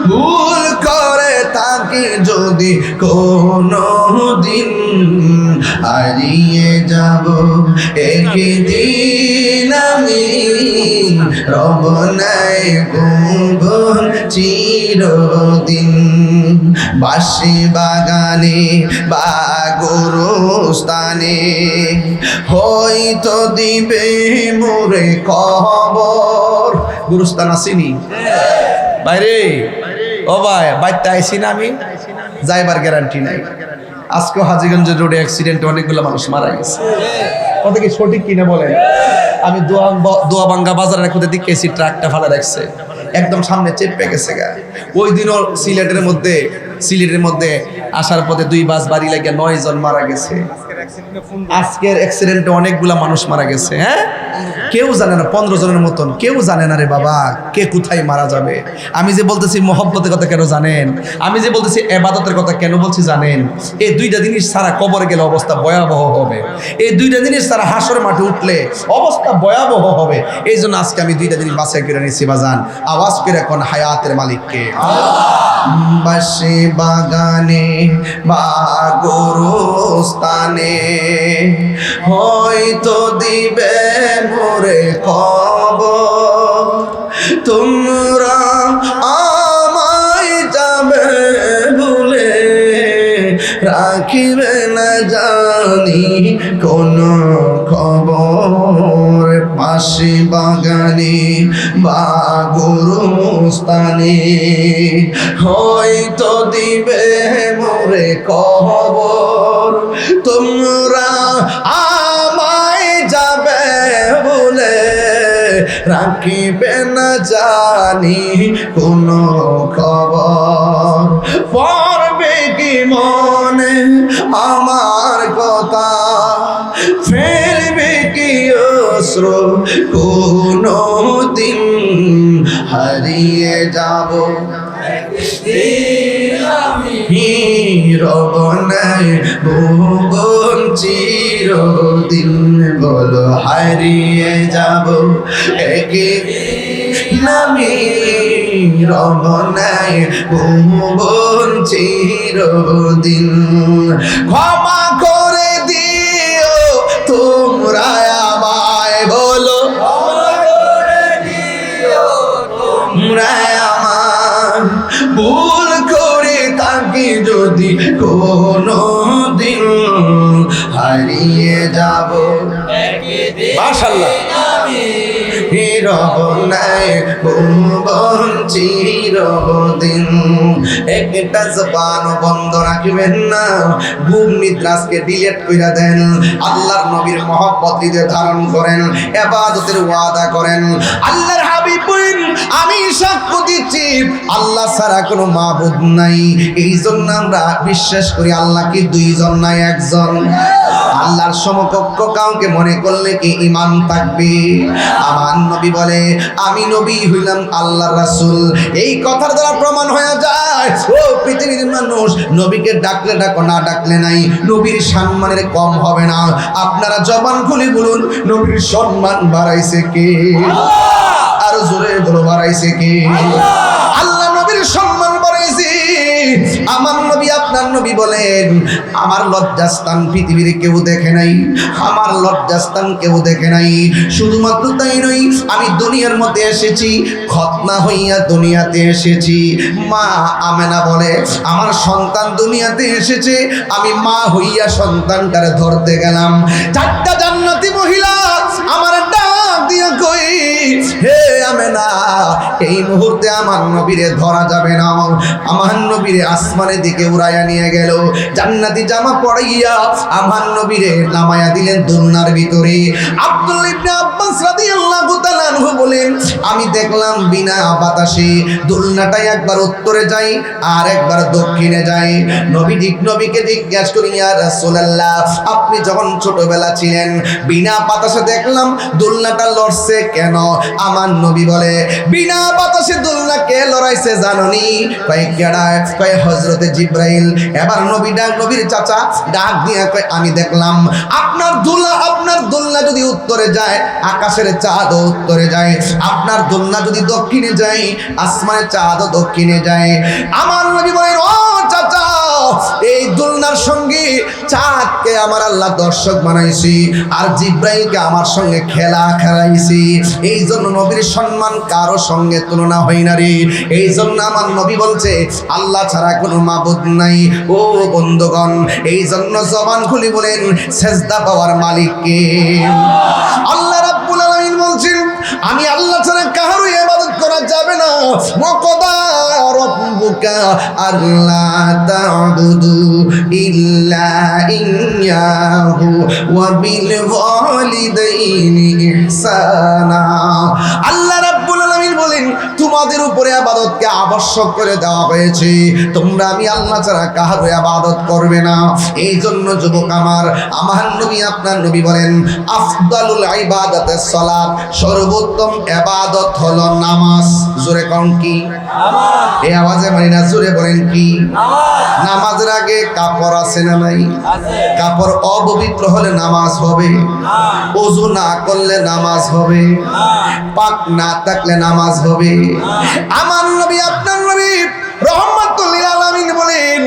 ভুল করে থাকি যদি কোনো দিন। হারিয়ে যাব একদিন আমি, রব নাই ভুবন চিরদিন। বাঁশি বাগানে বা গোরস্থানে হয়তো দিবে মোরে খবর। গোরস্থান আসেনি বাইরে? ও ভাই, বাইরটা আইসি না আমি, যাইবার গ্যারান্টি নাই। আজকেও হাজীগঞ্জ রোডে অ্যাক্সিডেন্টে অনেকগুলো মানুষ মারা গেছে। কথা কি সঠিক কিনা বলেন? আমি দোয়াবাঙ্গা বাজারের খুঁজে দেখেছি, ট্রাকটা ফালা রাখছে, একদম সামনে চেপে গেছে গা। ওই দিনও সিলেটের মধ্যে আসার পথে 2 বাস বাড়ি লাগিয়ে 9 জন মারা গেছে। আজকের অ্যাক্সিডেন্টে অনেকগুলা মানুষ মারা গেছে। হ্যাঁ, কেউ জানে না, 15 জনের মতন, কেউ জানে না রে বাবা কে কোথায় মারা যাবে। আমি যে বলতেছি মহব্বতের কথা কেন জানেন? আমি যে বলতেছি ইবাদতের কথা কেন বলছি জানেন? এই 2টা জিনিস ছাড়া কবরে গেলে অবস্থা ভয়াবহ হবে। এই 2টা জিনিস ছাড়া হাসরের মাঠে উঠলে অবস্থা ভয়াবহ হবে। এই জন্য আজকে আমি 2টা জিনিস বাছাই করে নিয়েছি বাজান। আওয়াজ করে কোন হায়াতের মালিককে। বাঁশি বাগানে বা গোরস্থানে হয়তো দিবে মোরে খবর। তোমরা আমায় যাবে ভুলে, রাখিবে না জানি কোন খবর। বাঁশি বাগানে বা গোরস্থানে হয়তো দিবে মোরে খবর। তোমরা আমায় যাবে বলে, রাখিবে না জানি কোন খবর। পড়বে কি মনে আমার কথা, ফেলবে কি অশ্রু কোনো দিন। হারিয়ে যাব রব নাই ভুবন চিরদিন। বলো হারিয়ে যাব একদিন আমি, রব নাই ভুবন চিরদিন। ক্ষমা করে দিও তোমরা আমায়, বলো তোমরা আমার, ভুল করে থাকি যদি কোনো দিন হারিয়ে যাব মাশাআল্লাহ। রব নাই ভুবন চিরদিন। একটা জবান বন্ধ রাখবেন না, ঘুম নিদ্রাকে ডিলিট কইরা দেন। আল্লাহর নবীর মহব্বত হৃদয়ে ধারণ করেন, ইবাদতের ওয়াদা করেন। আল্লাহর হাবিব বলেন, আমি সাক্ষ্য দিচ্ছি আল্লাহ ছাড়া কোনো মাবুদ নাই। এই জন্য আমরা বিশ্বাস করি আল্লাহ কি দুইজন নাই একজন। আল্লাহর সমকক্ষ কাউকে মনে করলে কি ঈমান থাকবে? আমার নবী বলে, আমি নবী হইলাম আল্লাহর রাসূল। এই কথার দ্বারা প্রমাণ হয়ে যায় ও পৃথিবীর মানুষ, নবীকে ডাকলে ডাকো, না ডাকলে নাই, নবীর সম্মানের কম হবে না। আপনারা জবান খুলে বলুন, নবীর সম্মান বাড়াইছে কে? আর জোরে বলো, বাড়াইছে কে? আল্লাহ নবীর সম্মান বাড়াইছে। আমার নবী আপনার নবী বলেন, আমার লজ্জাস্থান পৃথিবীর কেউ দেখে নাই, আমার লজ্জাস্থান কেউ দেখে নাই। শুধুমাত্র তাই নয়, আমি দুনিয়ার মধ্যে এসেছি, খতনা হইয়া দুনিয়াতে এসেছি। মা আমেনা বলে, আমার সন্তান দুনিয়াতে এসেছে, আমি মা হইয়া সন্তানটারে ধরতে গেলাম। চারটা জান্নাতি মহিলা আমার ডাক দিয়া কই, হে আমেনা, এই মুহূর্তে আমার নবীরে ধরা যাবে না। আমার নবীরে আসমানের দিকে উড়াইয়া নিয়ে গেল, জান্নাতি জামা পরাইয়া আমার নবীরে নামায়া দিলেন দুনিয়ার ভিতরে। আব্দুল্লাহ ইবনে আব্বাস রাদিয়াল্লাহু তাআলা আনহু বলেন, আমি দেখলাম বিনা বাতাসে দুলনাটাই একবার উত্তরে যায় আর একবার দক্ষিণে যায়। নবীকে জিজ্ঞাসা করি, ইয়া রাসূলুল্লাহ, আপনি যখন ছোটবেলা ছিলেন বিনা বাতাসে দেখলাম দুলনাটা লড়ছে কেন? আমার নবী বলে, বিনা বাতাসে দুলনা কে লড়াইছে জাননি? কয় কেডা? কয় হযরতে জিবরাইল। এবার নবীর চাচা ডাক দিয়া কয়, আমি দেখলাম আপনার দুলনা যদি উত্তরে যায় আকাশের চাঁদও উত্তরে যায়, আপনার দুলনা যদি দক্ষিণে যায় আসমানের চাঁদও দক্ষিণে যায়। আমার নবী বলেন, ও চাচা, এই দুলনার সঙ্গে চাঁদকে আমার আল্লাহ দর্শক বানাইছি আর জিবরাইলকে আমার সঙ্গে খেলাইছি। এই জন্য নবীর সম্মান কারো সঙ্গে তুলনা হয় না রে। এই জন্য আমার নবী বলছে, আল্লাহ ছাড়া কোনো মাবুদ নাই। ও বন্ধুগণ, এই জন্য জবান খুলে বলেন, সেজদা পাওয়ার মালিক কে? আল্লাহ রাব্বুল আলামিন বলছেন, আমি আল্লাহ ছাড়া কারো ইবাদত করা যাবে না। ওয়াকাদা রাব্বুকা আল্লা তা'বুদু ইল্লা ইয়্যাহু ওয়া বিল ওয়ালিদাইনি ইহসানা। আল্লাহ রাব্বুল আলামিন বলেন, তোমাদের উপরে ইবাদতকে আবশ্যক করে দেওয়া হয়েছে, তোমরা আমি আল্লাহ ছাড়া কারো ইবাদত করবে না। এই জন্য যুবক আমার নবী আপনার নবী বলেন, আফদালুল ইবাদাতিস সালাত, সর্বোত্তম ইবাদত হলো নামাজ। জোরে কোন কি? নামাজ। এই আওয়াজে মানে না, জোরে বলেন কি? নামাজ। নামাজের আগে কাপড় আছে না নাই? আছে। কাপড় অপবিত্র হলে নামাজ হবে না, ওযু না করলে নামাজ হবে না, পাক না থাকলে নামাজ হবে না। আমার নবী আপনার নবী রহমাতুল লিল আলামিন বলেন,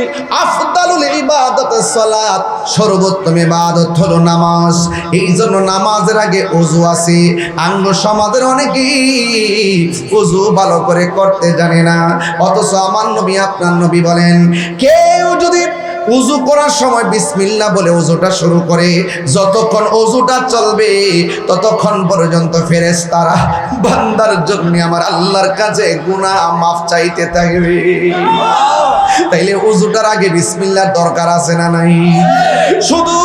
আফদালুল ইবাদাতিস সালাত, সর্বোত্তম ইবাদত হলো নামাজ। এই জন্য নামাজের আগে ওযু আছে। আঙ্গ সমাজের অনেকেই ওযু ভালো করে করতে জানে না, অথচ আমার নবী আপনার নবী বলেন, কেউ যদি উযু করার সময় বিসমিল্লাহ বলে উযুটা শুরু করে, যতক্ষণ উযুটা চলবে ততক্ষণ পর্যন্ত ফেরেশতারা বান্দার জন্য আমার আল্লাহর কাছে গুনাহ মাফ চাইতে থাকবে। তাইলে উযুটার আগে বিসমিল্লাহর দরকার আছে না নাই? শুধু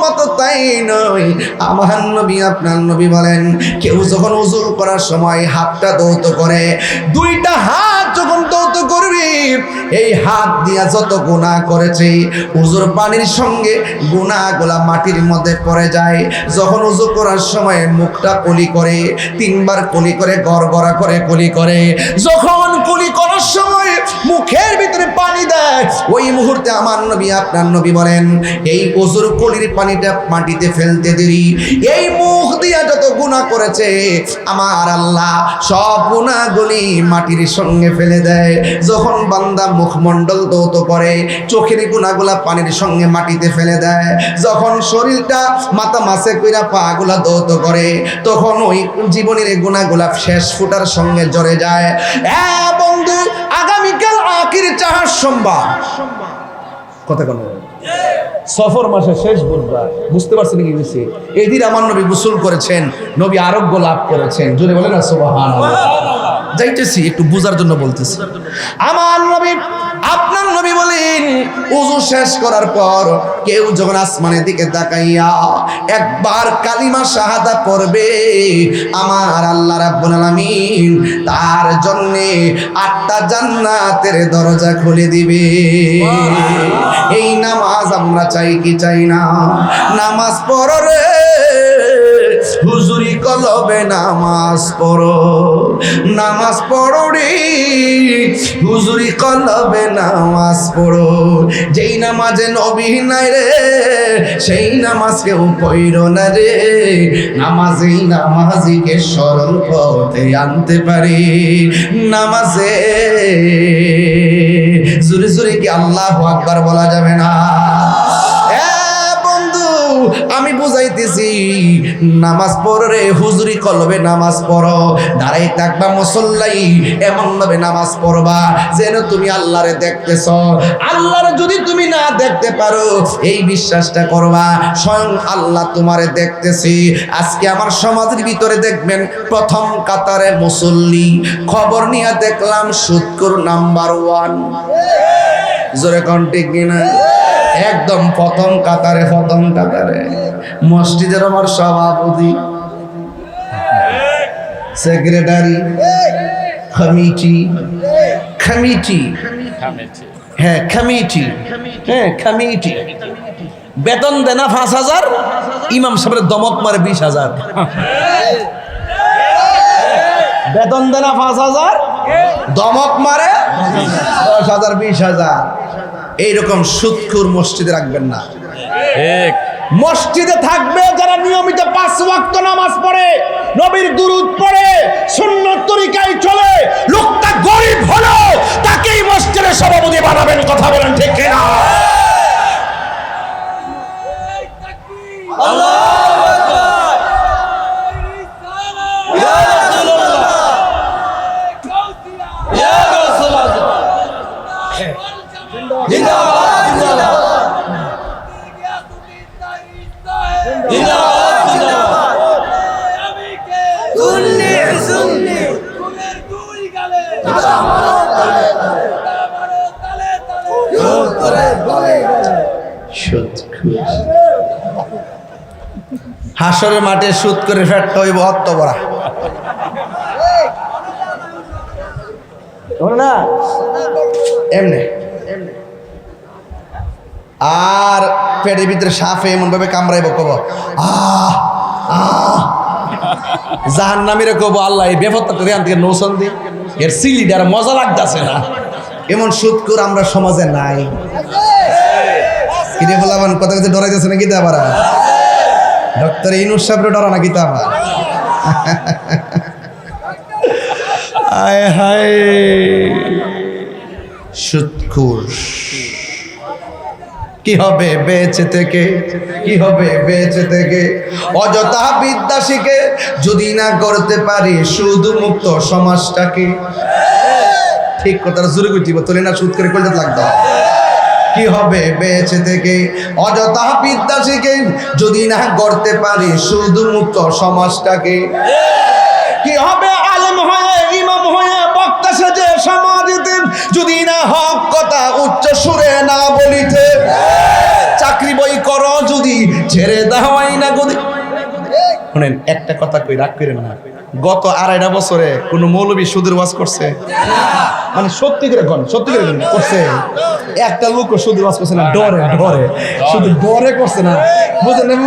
মাত্র তাই নয়, আমার নবী আপনার নবী বলেন, কেউ যখন উযু করার সময় হাতটা দৌত করে, দুইটা হাত যখন দৌত করবে, এই হাত দিয়া যত গুনাহ করেছে উযুর পানির সঙ্গে গুনাহগুলা মাটির মধ্যে পড়ে যায়। যখন উযু করার সময় মুখটা কুলি করে, তিনবার কুলি করে, গড়গড়া করে কুলি করে, যখন কুলি করার সময় মুখের ভিতরে পানি দেয়, ওই মুহূর্তে মুহূর্তে আমার নবী আপনার নবী বলেন, এই ওযুর কলির পানিটা মাটিতে ফেলতে দেরি, এই মুখ দিয়া যত গুনাহ করেছে আমার আল্লাহ সব গুনাহগুলি মাটির সঙ্গে ফেলে দেয়। যখন বান্দা মুখমণ্ডল ধৌত করে, চোখের গুনাহগুলা পানির সঙ্গে মাটিতে ফেলে দেয়। যখন শরীরটা মাথা মাসে কইরা পাগুলা ধৌত করে, তখন ওই জীবনের গুনাহগুলা শেষ ফুটার সঙ্গে জড়ে যায়। বন্ধু, আগামীকাল আখির চাহার সোমবার, কথা কোন সফর মাসের শেষ বুধবার, বুঝতে পারছেন কি বলছি? এই দিন আমার নবী গোসল করেছেন, নবী আরোগ্য লাভ করেছেন। জোরে বলেন না সুবহানাল্লাহ। যাইতেছি একটু বুঝার জন্য বলতেছি। আমার নবী আপনার নবী বলেন, ওযু শেষ করার পর কেউ যখন আসমানের দিকে তাকাইয়া একবার কালিমা শাহাদা পড়বে, আমার আল্লাহ রাব্বুল আলামিন তার জন্য 8টা জান্নাতের দরজা খুলে দিবে। এই নামাজ আমরা চাই কি চাই না? নামাজ পড়ো রে হুজুরি কলবে, নামাজ পড়ো, নামাজ পড়ো রে হুজুরি কলবে, নামাজ পড়ো। যেই নামাজে নবী নাই রে, সেই নামাজ কেউ পড়ো না রে। নামাজেই নামাজিকে সরল পথে আনতে পারে। নামাজে জোরে জোরে কি আল্লাহু আকবার বলা যাবে না? আমি বুঝাইতেছি, নামাজ পড়ো রে হুজুরি কলবে, নামাজ পড়ো। দাঁড়াই থাকবা মুসল্লাই, এমন ভাবে নামাজ পড়বা যেন তুমি আল্লাহরে দেখতেছ। আল্লাহরে যদি তুমি না দেখতে পারো, এই বিশ্বাসটা করবা স্বয়ং আল্লাহ তোমারে দেখতেছি। আজকে আমার সমাজের ভিতরে দেখবেন প্রথম কাতারে মুসল্লি, খবর নিয়ে দেখলাম সুদখোর নাম্বার 1। জোরে কোন ঠিক কিনা? একদম প্রথম কাতারে মসজিদের আমার সভাপতি, সেক্রেটারি, কমিটি, হ্যাঁ কমিটি, বেতন দেনা 5,000, ইমাম সাহেবের দমক মারে 20,000। বেতন দেনা 5,000, দমক মারে 10,000 20,000। এইরকম সুদখোর মসজিদে রাখবেন না। মসজিদে থাকবে যারা নিয়মিত 5 ওয়াক্ত নামাজ পড়ে, নবীর দুরূদ পড়ে, সুন্নাত তরিকায় চলে। লোকটা গরিব হলো তাকেই মসজিদের সভাপতি বানাবেন। কথা বলেন ঠিক কিনা? হাসরের মাঠে সুদ করে ফেটটা হইব হত্তবরা না এমনি। আর পেটের ভিতরে সাপে এমন ভাবে কামড়াইব, কব জাহান্নামীরে কব আল্লাহ এই বেফত্তা করে থেকে নৌসন দি, এর সিলিডার মজা লাগতেছে না। এমন সুদখোর আমরা সমাজে নাই। কিনে বলাবেন কথা কথা ডরাইতেছে না কিতা আবার? ডক্টর ইনুস সাহেব ডরা না কিতা আবার? আয় হায় সুদখোর। কি হবে বেঁচে থেকে, কি হবে বেঁচে থেকে? অযথা বিদ্যা শিখে যদি না করতে পারি সুদ মুক্ত সমাজটাকে। ঠিক কথা জোরে কইতিব, তোলে না সুদ করে কইতে লাগতো। কি হবে বেঁচে থেকে? অযথা বিদ্যা শিখে যদি না করতে পারি সুদ মুক্ত সমাজটাকে। কি হবে আলেম হয়ে, ইমাম হয়ে, বক্তা সেজে সমাজেতে যদি না হক কথা উচ্চ সুরে না বলিতে। চাকরি বই করো যদি ছেড়ে দাওয়াই না গদি। শুনেন একটা কথা কই, রাগ করেন না। গত 2.5 বছরে কোন মৌলবী সুদের ওয়াজ করছে? মানে সত্যি করে কোন, সত্যি করে করছে? একটা লোক সুদের ওয়াজ করছে না? ডরে শুধু ডরে করছে না, বুঝলেন?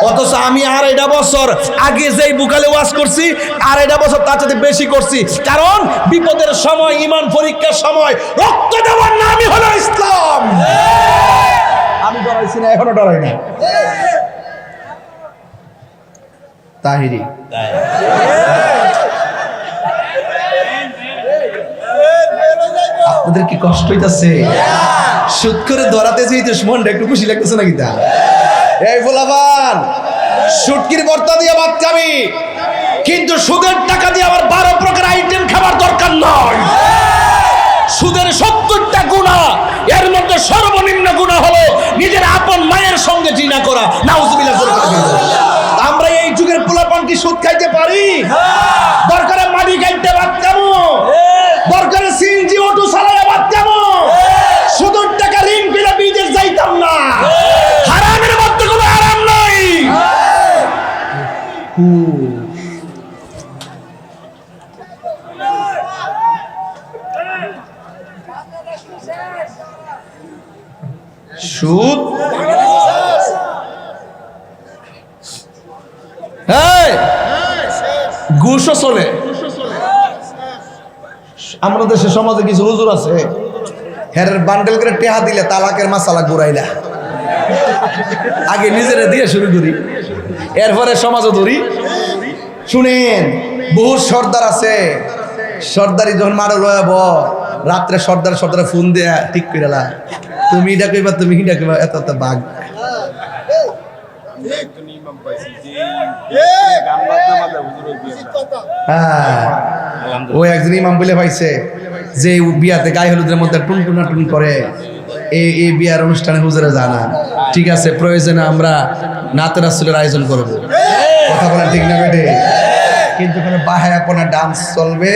অথচ আমি 2.5 বছর আগে যেই বুকালে ওয়াজ করছি 2.5 বছর তার সাথে বেশি করছি, কারণ বিপদের সময়, ইমান পরীক্ষার সময় রক্ত দেওয়ার নামই হলো ইসলাম। আমি ডরাইছি না, এখনো ডরাই না। তাহিরি আপনাদের কি কষ্ট হইতাছে? সুদ করে ধরাতে যেতে মনটা একটু খুশি লাগতেছে নাকি? তা এই ফুলাবান সুটকির ভর্তা দিয়ে ভাত খাবি, কিন্তু সুদের টাকা দিয়ে আবার 12 প্রকার আইটেম খাবার দরকার নয়। সুদের 70টা গুনাহ, এর মধ্যে সর্বনিম্ন গুনাহ হলো নিজের আপন মায়ের সঙ্গে জিনা করা। নাউজুবিল্লাহ। আমরা এই যুগের পোলাপান কি সুদ খাইতে পারি? দরকারে মাটি খাইতে ভাত খাবো, দরকারে সিএনজি অটো চালাইয়া ভাত খাবো, সুদের টাকা ঋণ পেলে বিদেশ যাইতাম না। হারামের মধ্যে কোনো আরাম নাই। সুদ ঘুষও চলে। আমাদের দেশের সমাজে কিছু হুজুর আছে, হের বান্ডেল করে টেহা দিলে তালাকের মাসালা ঘুরাইলা। আগে নিজেরা দিয়ে শুরু করি, এরপরে সমাজও ধরি। শুনেন, বহু সর্দার আছে, সর্দারি যখন মারো লয়াব রাত্রে সর্দার ফোন দেয়া ঠিক করে লা, তুমি এটা কইবা, তুমি এটা কইবা, এত এত বাঘ। হ্যাঁ, ও একজন ইমাম বলে পাইছে যে বিয়াতে গায়ে হলুদের মধ্যে টুনটুনা টুন করে, এই বিয়ার অনুষ্ঠানে হুজুরে জানা। ঠিক আছে, প্রয়োজনে আমরা নাতে রাসূলের আয়োজন করবো। কথা বলেন ঠিক না বেটে? কিন্তু কোনো বাহায়াপনা ডান্স চলবে।